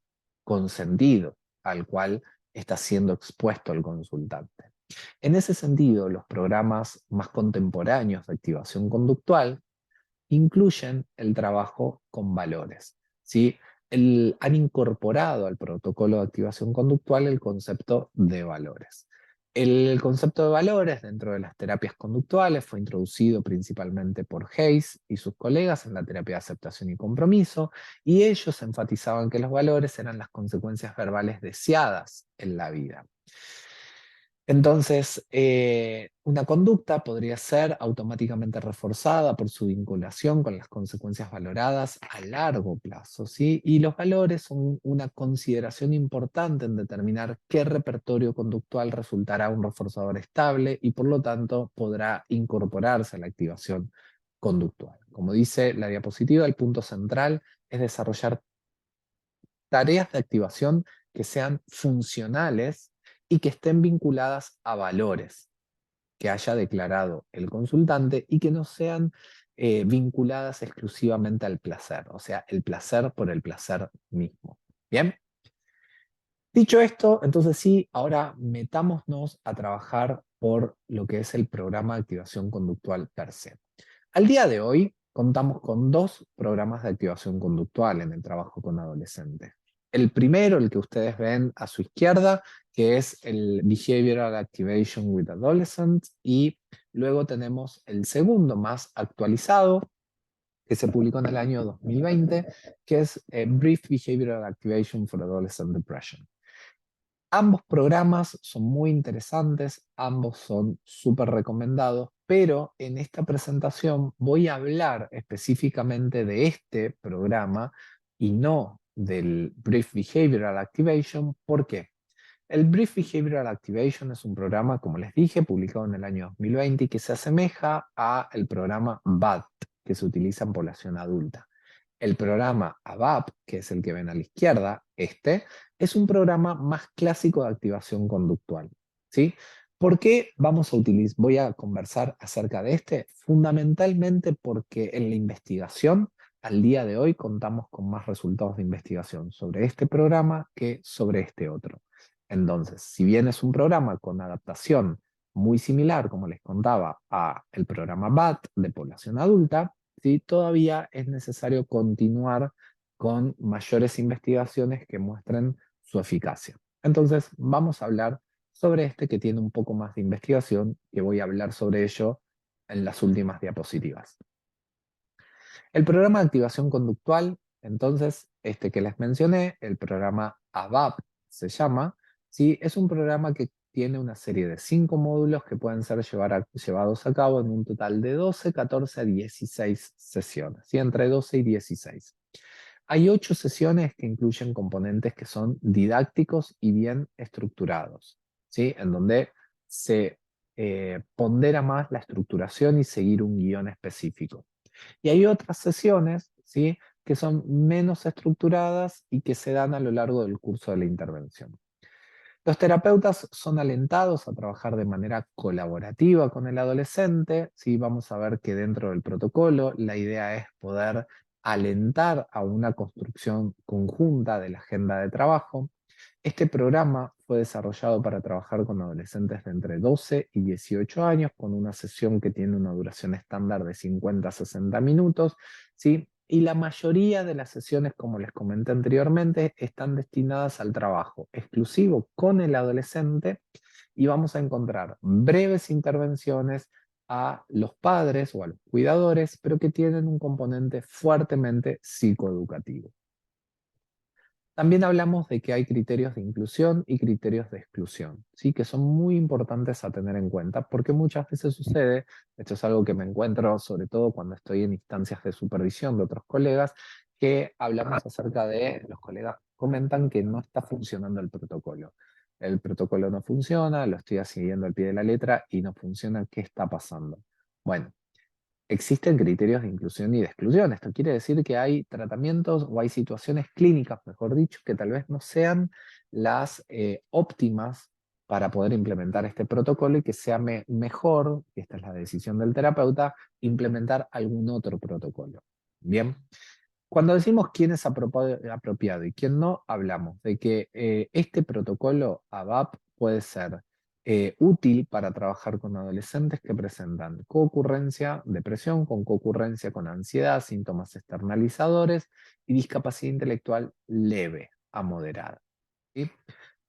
Speaker 1: consentido al cual está siendo expuesto el consultante. En ese sentido, los programas más contemporáneos de activación conductual incluyen el trabajo con valores, ¿sí? Han incorporado al protocolo de activación conductual el concepto de valores. El concepto de valores dentro de las terapias conductuales fue introducido principalmente por Hayes y sus colegas en la terapia de aceptación y compromiso, y ellos enfatizaban que los valores eran las consecuencias verbales deseadas en la vida. Entonces, una conducta podría ser automáticamente reforzada por su vinculación con las consecuencias valoradas a largo plazo, ¿sí? Y los valores son una consideración importante en determinar qué repertorio conductual resultará un reforzador estable y por lo tanto podrá incorporarse a la activación conductual. Como dice la diapositiva, el punto central es desarrollar tareas de activación que sean funcionales y que estén vinculadas a valores que haya declarado el consultante y que no sean vinculadas exclusivamente al placer, o sea, el placer por el placer mismo. ¿Bien? Dicho esto, entonces sí, ahora metámonos a trabajar por lo que es el programa de activación conductual per se. Al día de hoy contamos con dos programas de activación conductual en el trabajo con adolescentes. El primero, el que ustedes ven a su izquierda, que es el Behavioral Activation with Adolescents, y luego tenemos el segundo más actualizado, que se publicó en el año 2020, que es Brief Behavioral Activation for Adolescent Depression. Ambos programas son muy interesantes, ambos son súper recomendados, pero en esta presentación voy a hablar específicamente de este programa y no del Brief Behavioral Activation. ¿Por qué? El Brief Behavioral Activation es un programa, como les dije, publicado en el año 2020 y que se asemeja al programa BAT, que se utiliza en población adulta. El programa ABAP, que es el que ven a la izquierda, es un programa más clásico de activación conductual, ¿sí? ¿Por qué voy a conversar acerca de este? Fundamentalmente porque en la investigación, al día de hoy, contamos con más resultados de investigación sobre este programa que sobre este otro. Entonces, si bien es un programa con adaptación muy similar, como les contaba, a el programa BAT de población adulta, ¿sí?, todavía es necesario continuar con mayores investigaciones que muestren su eficacia. Entonces, vamos a hablar sobre este que tiene un poco más de investigación, que voy a hablar sobre ello en las últimas diapositivas. El programa de activación conductual, entonces, este que les mencioné, el programa ABAP se llama, ¿sí?, es un programa que tiene una serie de 5 módulos que pueden ser llevados a cabo en un total de 12, 14 a 16 sesiones, ¿sí? Entre 12 y 16. Hay 8 sesiones que incluyen componentes que son didácticos y bien estructurados, ¿sí? En donde se pondera más la estructuración y seguir un guión específico. Y hay otras sesiones, ¿sí?, que son menos estructuradas y que se dan a lo largo del curso de la intervención. Los terapeutas son alentados a trabajar de manera colaborativa con el adolescente. ¿Sí? Vamos a ver que dentro del protocolo la idea es poder alentar a una construcción conjunta de la agenda de trabajo. Este programa fue desarrollado para trabajar con adolescentes de entre 12 y 18 años, con una sesión que tiene una duración estándar de 50 a 60 minutos, ¿sí? Y la mayoría de las sesiones, como les comenté anteriormente, están destinadas al trabajo exclusivo con el adolescente y vamos a encontrar breves intervenciones a los padres o a los cuidadores, pero que tienen un componente fuertemente psicoeducativo. También hablamos de que hay criterios de inclusión y criterios de exclusión, ¿sí? Que son muy importantes a tener en cuenta porque muchas veces sucede, esto es algo que me encuentro sobre todo cuando estoy en instancias de supervisión de otros colegas, que hablamos acerca de, los colegas comentan que no está funcionando el protocolo. El protocolo no funciona, lo estoy siguiendo al pie de la letra y no funciona, ¿qué está pasando? Bueno, existen criterios de inclusión y de exclusión. Esto quiere decir que hay tratamientos o hay situaciones clínicas, mejor dicho, que tal vez no sean las óptimas para poder implementar este protocolo y que sea mejor, y esta es la decisión del terapeuta, implementar algún otro protocolo. Bien. Cuando decimos quién es apropiado y quién no, hablamos de que este protocolo ABAP puede ser útil para trabajar con adolescentes que presentan coocurrencia, depresión, con coocurrencia con ansiedad, síntomas externalizadores y discapacidad intelectual leve a moderada. ¿Sí?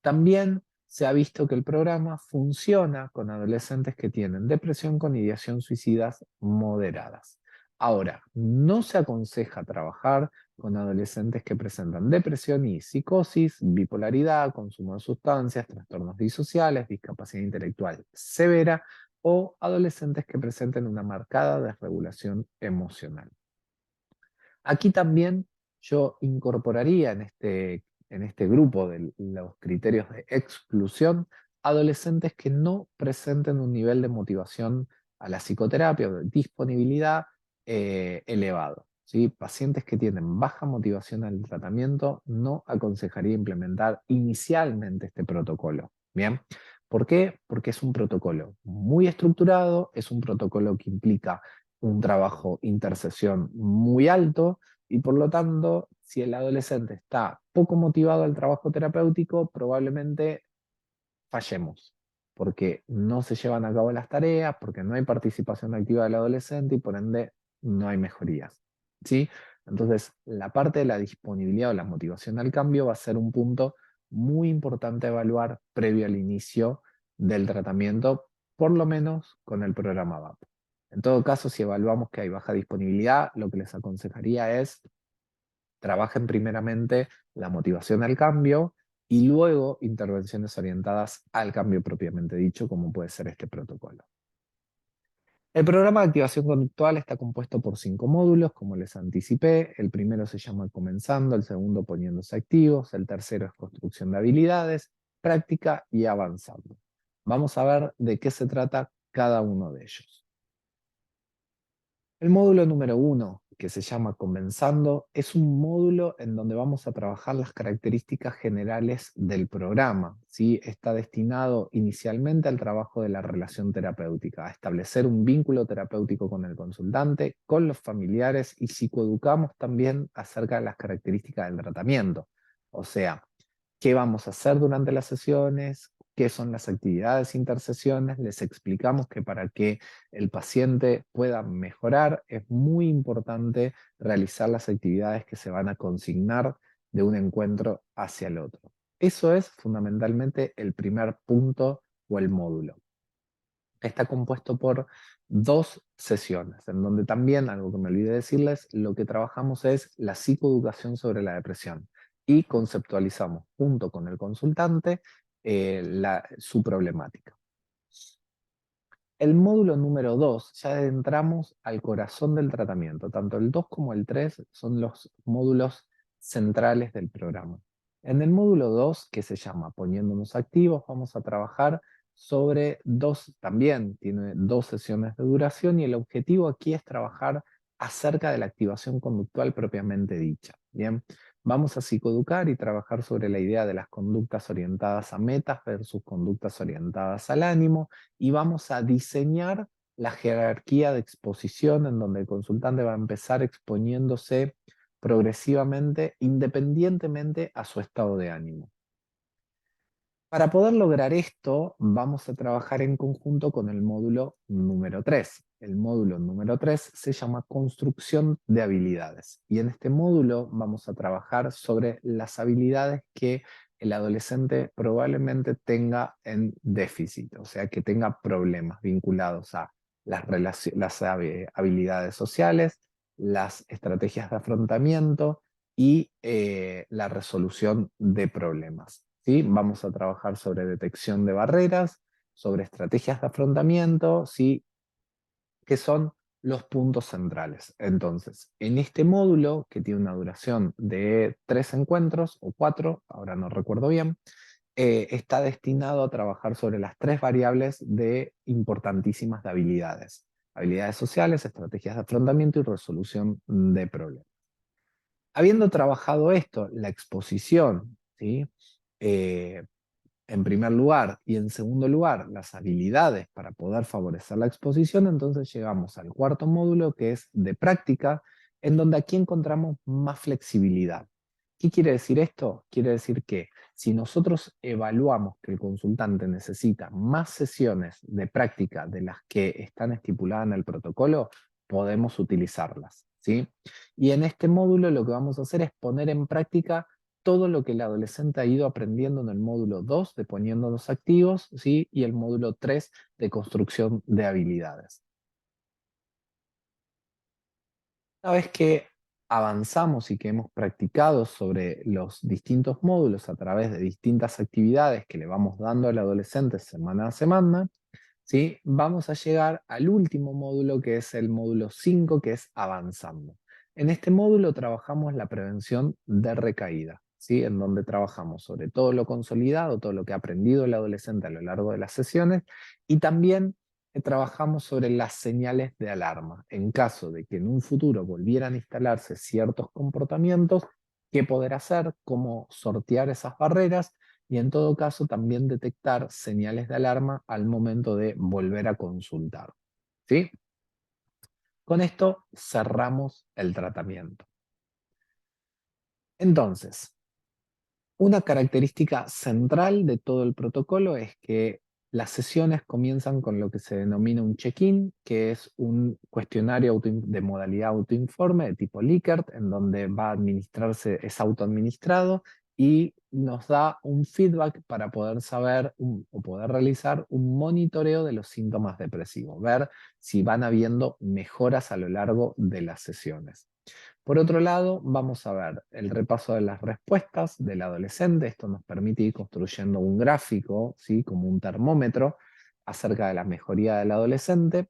Speaker 1: También se ha visto que el programa funciona con adolescentes que tienen depresión con ideación suicidas moderadas. Ahora, no se aconseja trabajar con adolescentes que presentan depresión y psicosis, bipolaridad, consumo de sustancias, trastornos disociales, discapacidad intelectual severa o adolescentes que presenten una marcada desregulación emocional. Aquí también yo incorporaría en este grupo de los criterios de exclusión adolescentes que no presenten un nivel de motivación a la psicoterapia o de disponibilidad elevado. ¿Sí? Pacientes que tienen baja motivación al tratamiento, no aconsejaría implementar inicialmente este protocolo. ¿Bien? ¿Por qué? Porque es un protocolo muy estructurado, es un protocolo que implica un trabajo intercesión muy alto y por lo tanto, si el adolescente está poco motivado al trabajo terapéutico, probablemente fallemos, porque no se llevan a cabo las tareas, porque no hay participación activa del adolescente y por ende no hay mejorías. ¿Sí? Entonces, la parte de la disponibilidad o la motivación al cambio va a ser un punto muy importante a evaluar previo al inicio del tratamiento, por lo menos con el programa VAP. En todo caso, si evaluamos que hay baja disponibilidad, lo que les aconsejaría es trabajen primeramente la motivación al cambio y luego intervenciones orientadas al cambio propiamente dicho, como puede ser este protocolo. El programa de activación conductual está compuesto por 5 módulos, como les anticipé. El primero se llama Comenzando, el segundo Poniéndose activos, el tercero es Construcción de habilidades, Práctica y Avanzando. Vamos a ver de qué se trata cada uno de ellos. El módulo número 1, que se llama Comenzando, es un módulo en donde vamos a trabajar las características generales del programa. ¿Sí? Está destinado inicialmente al trabajo de la relación terapéutica, a establecer un vínculo terapéutico con el consultante, con los familiares y psicoeducamos también acerca de las características del tratamiento. O sea, qué vamos a hacer durante las sesiones, qué son las actividades intersesiones, les explicamos que para que el paciente pueda mejorar es muy importante realizar las actividades que se van a consignar de un encuentro hacia el otro. Eso es fundamentalmente el primer punto o el módulo. Está compuesto por 2 sesiones, en donde también, algo que me olvidé decirles, lo que trabajamos es la psicoeducación sobre la depresión y conceptualizamos junto con el consultante su problemática. El módulo número 2, ya entramos al corazón del tratamiento. Tanto el 2 como el 3 son los módulos centrales del programa. En el módulo 2, que se llama Poniéndonos Activos, vamos a trabajar sobre también tiene 2 sesiones de duración y el objetivo aquí es trabajar acerca de la activación conductual propiamente dicha. Bien, vamos a psicoeducar y trabajar sobre la idea de las conductas orientadas a metas versus conductas orientadas al ánimo, y vamos a diseñar la jerarquía de exposición en donde el consultante va a empezar exponiéndose progresivamente independientemente a su estado de ánimo. Para poder lograr esto, vamos a trabajar en conjunto con el módulo número 3. El módulo número 3 se llama Construcción de habilidades. Y en este módulo vamos a trabajar sobre las habilidades que el adolescente probablemente tenga en déficit, o sea, que tenga problemas vinculados a las habilidades sociales, las estrategias de afrontamiento y la resolución de problemas. ¿Sí? Vamos a trabajar sobre detección de barreras, sobre estrategias de afrontamiento, ¿sí? Que son los puntos centrales. Entonces, en este módulo, que tiene una duración de 3 encuentros o 4, ahora no recuerdo bien, está destinado a trabajar sobre las 3 variables importantísimas de habilidades. Habilidades sociales, estrategias de afrontamiento y resolución de problemas. Habiendo trabajado esto, la exposición, ¿sí? Eh, en primer lugar, y en segundo lugar, las habilidades para poder favorecer la exposición, entonces llegamos al cuarto módulo, que es de práctica, en donde aquí encontramos más flexibilidad. ¿Qué quiere decir esto? Quiere decir que si nosotros evaluamos que el consultante necesita más sesiones de práctica de las que están estipuladas en el protocolo, podemos utilizarlas, ¿sí? Y en este módulo lo que vamos a hacer es poner en práctica todo lo que el adolescente ha ido aprendiendo en el módulo 2 de poniéndonos activos, ¿sí? Y el módulo 3 de construcción de habilidades. Una vez que avanzamos y que hemos practicado sobre los distintos módulos a través de distintas actividades que le vamos dando al adolescente semana a semana, ¿sí? Vamos a llegar al último módulo, que es el módulo 5, que es avanzando. En este módulo trabajamos la prevención de recaída, ¿sí? En donde trabajamos sobre todo lo consolidado, todo lo que ha aprendido el adolescente a lo largo de las sesiones, y también trabajamos sobre las señales de alarma. En caso de que en un futuro volvieran a instalarse ciertos comportamientos, qué poder hacer, cómo sortear esas barreras, y en todo caso también detectar señales de alarma al momento de volver a consultar. ¿Sí? Con esto cerramos el tratamiento. Entonces, una característica central de todo el protocolo es que las sesiones comienzan con lo que se denomina un check-in, que es un cuestionario de modalidad autoinforme de tipo Likert, en donde va a administrarse, es autoadministrado y nos da un feedback para poder saber o poder realizar un monitoreo de los síntomas depresivos, ver si van habiendo mejoras a lo largo de las sesiones. Por otro lado, vamos a ver el repaso de las respuestas del adolescente. Esto nos permite ir construyendo un gráfico, ¿sí? Como un termómetro acerca de la mejoría del adolescente.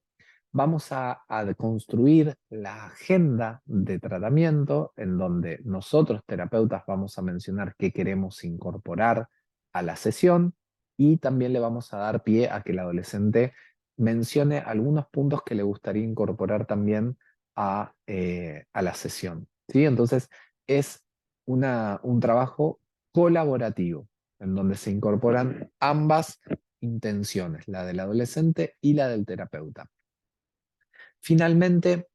Speaker 1: Vamos a construir la agenda de tratamiento en donde nosotros, terapeutas, vamos a mencionar qué queremos incorporar a la sesión, y también le vamos a dar pie a que el adolescente mencione algunos puntos que le gustaría incorporar también a la sesión, ¿sí? Entonces es un trabajo colaborativo en donde se incorporan ambas intenciones, la del adolescente y la del terapeuta. Finalmente,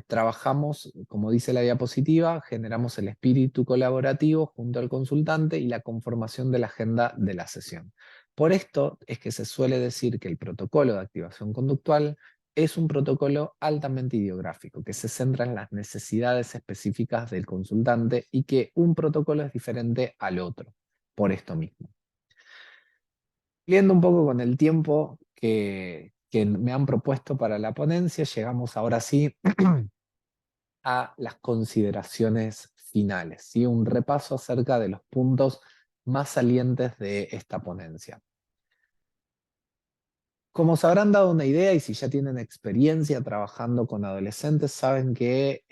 Speaker 1: trabajamos, como dice la diapositiva, generamos el espíritu colaborativo junto al consultante y la conformación de la agenda de la sesión. Por esto es que se suele decir que el protocolo de activación conductual es un protocolo altamente ideográfico, que se centra en las necesidades específicas del consultante y que un protocolo es diferente al otro, por esto mismo. Siguiendo un poco con el tiempo que me han propuesto para la ponencia, llegamos ahora sí a las consideraciones finales, ¿sí? Un repaso acerca de los puntos más salientes de esta ponencia. Como se habrán dado una idea y si ya tienen experiencia trabajando con adolescentes, saben que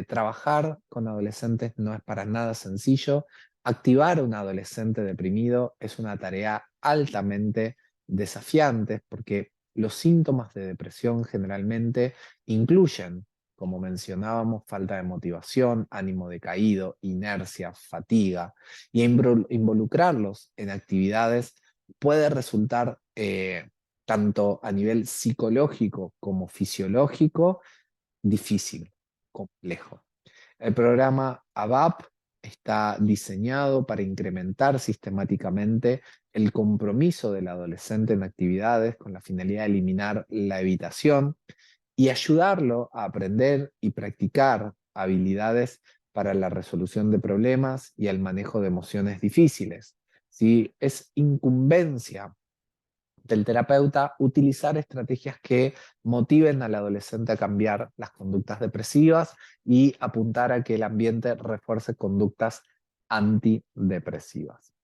Speaker 1: trabajar con adolescentes no es para nada sencillo. Activar a un adolescente deprimido es una tarea altamente desafiante porque los síntomas de depresión generalmente incluyen, como mencionábamos, falta de motivación, ánimo decaído, inercia, fatiga, y involucrarlos en actividades puede resultar tanto a nivel psicológico como fisiológico, difícil, complejo. El programa ABAP está diseñado para incrementar sistemáticamente el compromiso del adolescente en actividades con la finalidad de eliminar la evitación y ayudarlo a aprender y practicar habilidades para la resolución de problemas y el manejo de emociones difíciles. ¿Sí? Es incumbencia del terapeuta utilizar estrategias que motiven al adolescente a cambiar las conductas depresivas y apuntar a que el ambiente refuerce conductas antidepresivas.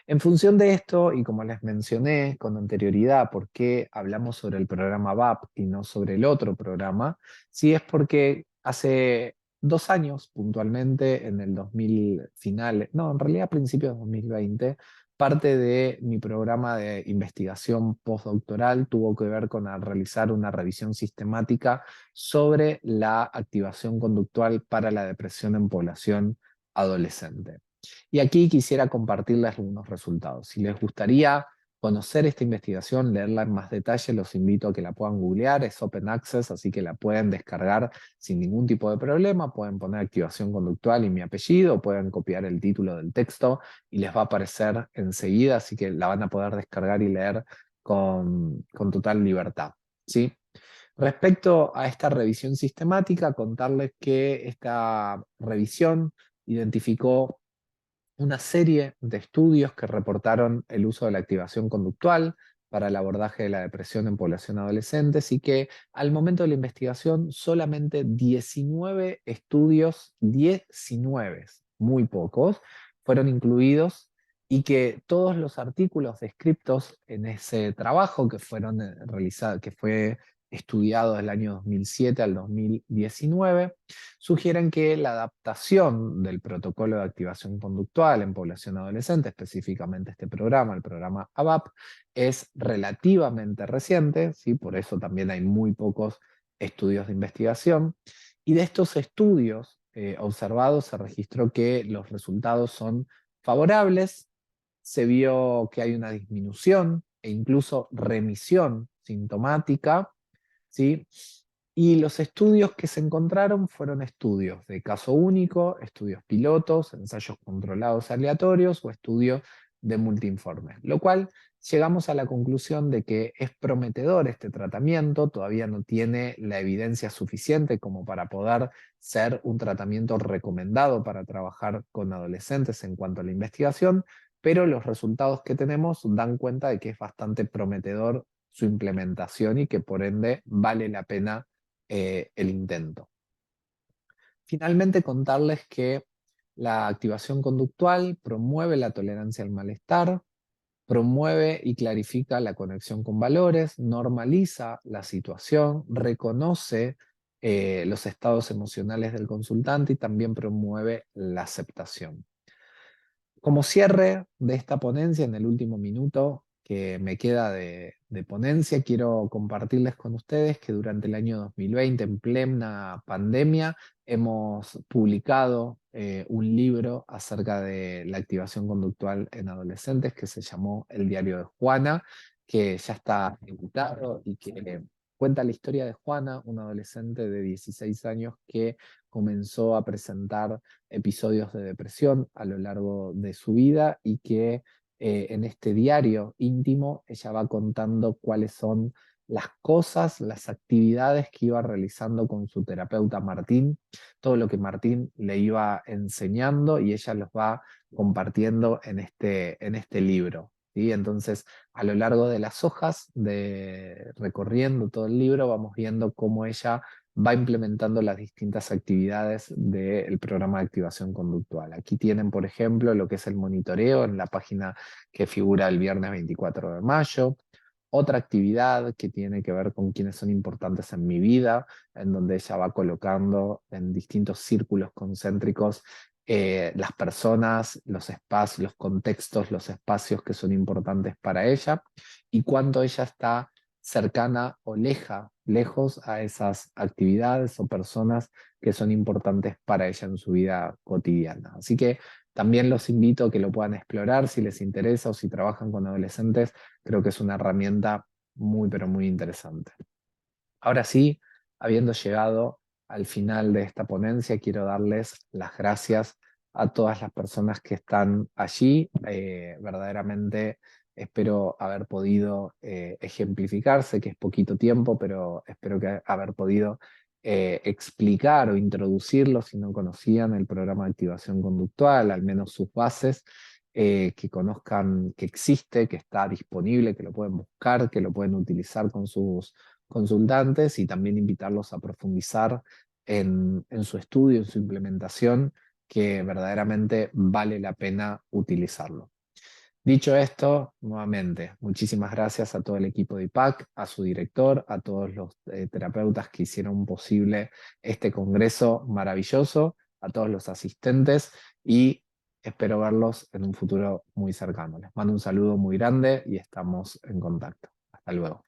Speaker 1: En función de esto, y como les mencioné con anterioridad, por qué hablamos sobre el programa VAP y no sobre el otro programa, sí es porque hace 2 años, puntualmente, en el 2000 finales, no, en realidad a principios de 2020, parte de mi programa de investigación postdoctoral tuvo que ver con realizar una revisión sistemática sobre la activación conductual para la depresión en población adolescente. Y aquí quisiera compartirles algunos resultados. Si les gustaría conocer esta investigación, leerla en más detalle, los invito a que la puedan googlear, es open access, así que la pueden descargar sin ningún tipo de problema, pueden poner activación conductual y mi apellido, pueden copiar el título del texto y les va a aparecer enseguida, así que la van a poder descargar y leer con total libertad. ¿Sí? Respecto a esta revisión sistemática, contarles que esta revisión identificó una serie de estudios que reportaron el uso de la activación conductual para el abordaje de la depresión en población adolescente y que al momento de la investigación solamente 19 estudios, 19, muy pocos, fueron incluidos y que todos los artículos descritos en ese trabajo que fueron realizados, que fue estudiado del año 2007 al 2019, sugieren que la adaptación del protocolo de activación conductual en población adolescente, específicamente este programa, el programa ABAP, es relativamente reciente, ¿sí? Por eso también hay muy pocos estudios de investigación. Y de estos estudios observados se registró que los resultados son favorables, se vio que hay una disminución e incluso remisión sintomática, ¿sí? Y los estudios que se encontraron fueron estudios de caso único, estudios pilotos, ensayos controlados aleatorios o estudios de multiinformes, lo cual llegamos a la conclusión de que es prometedor este tratamiento, todavía no tiene la evidencia suficiente como para poder ser un tratamiento recomendado para trabajar con adolescentes en cuanto a la investigación, pero los resultados que tenemos dan cuenta de que es bastante prometedor su implementación y que por ende vale la pena el intento. Finalmente, contarles que la activación conductual promueve la tolerancia al malestar, promueve y clarifica la conexión con valores, normaliza la situación, reconoce los estados emocionales del consultante y también promueve la aceptación. Como cierre de esta ponencia, en el último minuto que me queda de ponencia, quiero compartirles con ustedes que durante el año 2020, en plena pandemia, hemos publicado un libro acerca de la activación conductual en adolescentes que se llamó El diario de Juana, que ya está editado y que cuenta la historia de Juana, una adolescente de 16 años que comenzó a presentar episodios de depresión a lo largo de su vida y que en este diario íntimo ella va contando cuáles son las cosas, las actividades que iba realizando con su terapeuta Martín, todo lo que Martín le iba enseñando y ella los va compartiendo en este libro. ¿Sí? Entonces, a lo largo de las hojas, recorriendo todo el libro, vamos viendo cómo ella va implementando las distintas actividades del programa de activación conductual. Aquí tienen, por ejemplo, lo que es el monitoreo en la página que figura el viernes 24 de mayo. Otra actividad que tiene que ver con quienes son importantes en mi vida, en donde ella va colocando en distintos círculos concéntricos las personas, los espacios, los contextos, los espacios que son importantes para ella y cuánto ella está cercana o lejos a esas actividades o personas que son importantes para ella en su vida cotidiana. Así que también los invito a que lo puedan explorar si les interesa o si trabajan con adolescentes. Creo que es una herramienta muy, pero muy interesante. Ahora sí, habiendo llegado al final de esta ponencia, quiero darles las gracias a todas las personas que están allí. Verdaderamente espero haber podido ejemplificar, sé que es poquito tiempo, pero espero que haber podido explicar o introducirlo si no conocían el programa de activación conductual, al menos sus bases, que conozcan que existe, que está disponible, que lo pueden buscar, que lo pueden utilizar con sus consultantes y también invitarlos a profundizar en su estudio, en su implementación, que verdaderamente vale la pena utilizarlo. Dicho esto, nuevamente, muchísimas gracias a todo el equipo de IPAC, a su director, a todos los terapeutas que hicieron posible este congreso maravilloso, a todos los asistentes y espero verlos en un futuro muy cercano. Les mando un saludo muy grande y estamos en contacto. Hasta luego.